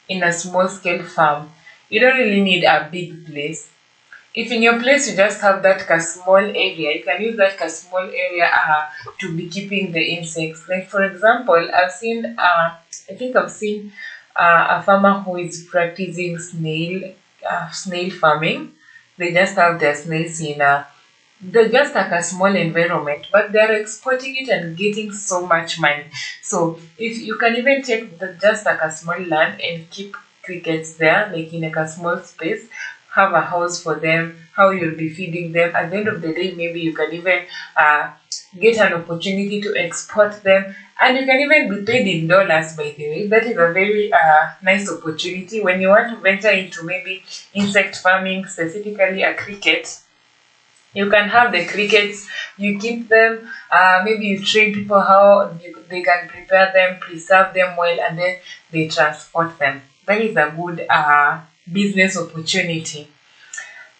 in a small-scale farm. You don't really need a big place. If in your place you just have that small area, you can use that small area to be keeping the insects. Like for example, I think I've seen a farmer who is practicing snail farming. They just have their snails in they're just like a small environment, but they're exporting it and getting so much money. So if you can even take just like a small land and keep crickets there, like in like a small space, have a house for them, how you'll be feeding them. At the end of the day, maybe you can even uh, get an opportunity to export them, and you can even be paid in dollars, by the way. That is a very nice opportunity when you want to venture into maybe insect farming, specifically a cricket. You can have the crickets, you keep them, maybe you train people how they can prepare them, preserve them well, and then they transport them. That is a good business opportunity.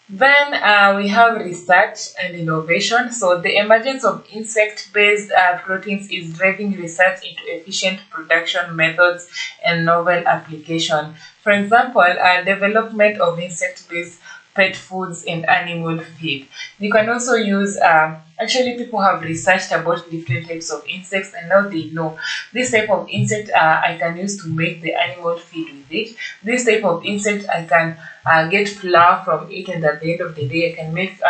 Then we have research and innovation. So the emergence of insect-based proteins is driving research into efficient production methods and novel application. For example, development of insect-based pet foods and animal feed. You can also use, actually people have researched about different types of insects, and now they know this type of insect I can use to make the animal feed with it. This type of insect I can get flour from it, and at the end of the day I can make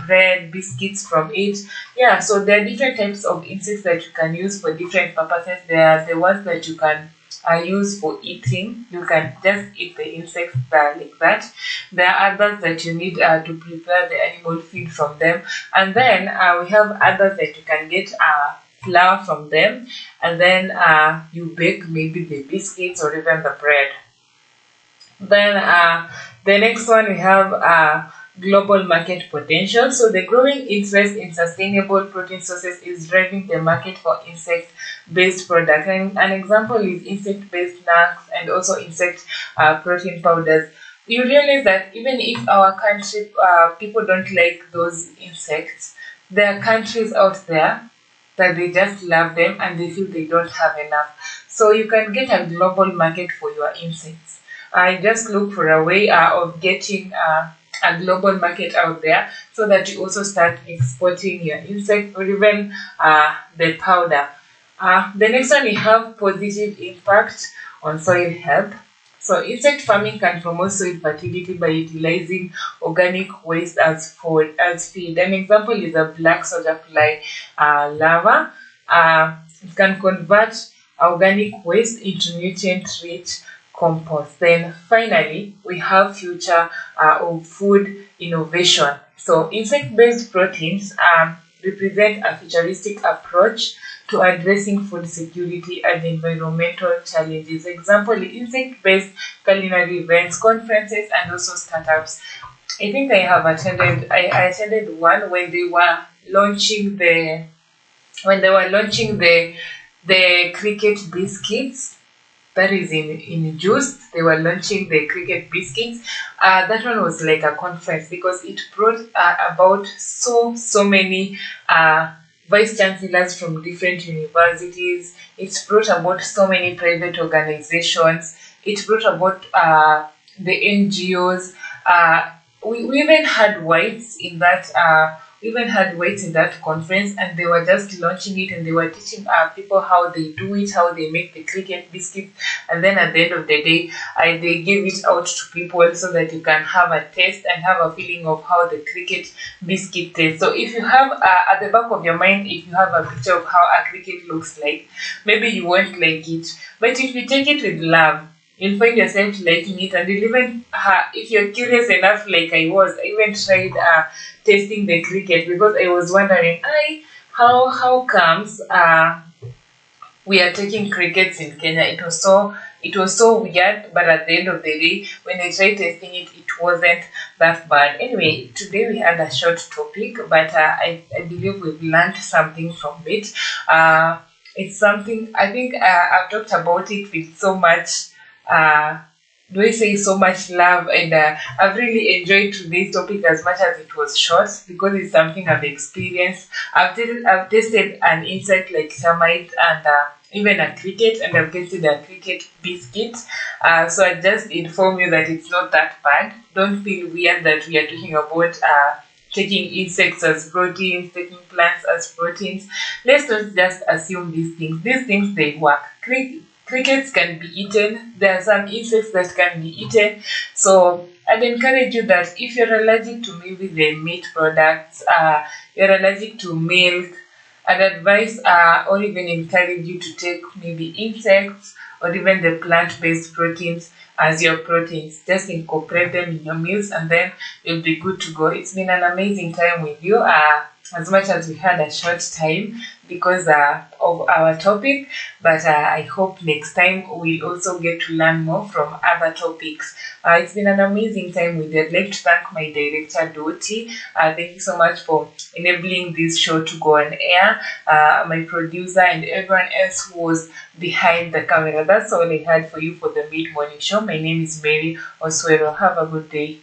bread, biscuits from it. Yeah, so there are different types of insects that you can use for different purposes. There are the ones that you can used for eating. You can just eat the insects like that. There are others that you need to prepare the animal feed from them, and then we have others that you can get flour from them, and then you bake maybe the biscuits or even the bread. Then the next one we have global market potential. So the growing interest in sustainable protein sources is driving the market for insect-based products. And an example is insect-based snacks and also insect protein powders. You realize that even if our country people don't like those insects, there are countries out there that they just love them and they feel they don't have enough. So you can get a global market for your insects. I just look for a way of getting a global market out there so that you also start exporting your insect or even the powder. The next one, we have positive impact on soil health. So insect farming can promote soil fertility by utilizing organic waste as food, as feed. An example is a black soldier fly larva. It can convert organic waste into nutrient-rich compost. Then finally, we have future of food innovation. So insect-based proteins represent a futuristic approach to addressing food security and environmental challenges. Example, insect-based culinary events, conferences, and also startups. I think I attended one when they were launching the cricket biscuits. That is in juice. They were launching the cricket biscuits. That one was like a conference because it brought about so many vice chancellors from different universities. It brought about so many private organizations. It brought about the NGOs. We even had whites in that. We even had whites in that conference, and they were just launching it, and they were teaching people how they do it, how they make the cricket biscuit, and then at the end of the day, they gave it out to people so that you can have a taste and have a feeling of how the cricket biscuit tastes. So if you have at the back of your mind, if you have a picture of how a cricket looks like, maybe you won't like it, but if you take it with love, you'll find yourself liking it, and you'll even if you're curious enough like I was, I even tried tasting the cricket because I was wondering how comes we are taking crickets in Kenya. It was so weird, but at the end of the day, when I tried tasting it, it wasn't that bad. Anyway, today we had a short topic, but I believe we've learned something from it. It's something I think I've talked about it with so much do I say so much love, and I've really enjoyed today's topic as much as it was short because it's something I've experienced. I've tasted an insect like termite, and even a cricket, and I've tasted a cricket biscuit. So I just inform you that it's not that bad. Don't feel weird that we are talking about taking insects as proteins, taking plants as proteins. Let's not just assume these things. These things, they work. Crickets can be eaten. There are some insects that can be eaten. So I'd encourage you that if you're allergic to maybe the meat products, you're allergic to milk, I'd advise or even encourage you to take maybe insects or even the plant-based proteins as your proteins. Just incorporate them in your meals and then you'll be good to go. It's been an amazing time with you. As much as we had a short time because of our topic, but I hope next time we'll also get to learn more from other topics. It's been an amazing time with you. I'd like to thank my director, Doti. Thank you so much for enabling this show to go on air. My producer and everyone else who was behind the camera. That's all I had for you for the mid-morning show. My name is Mary Oswero. Have a good day.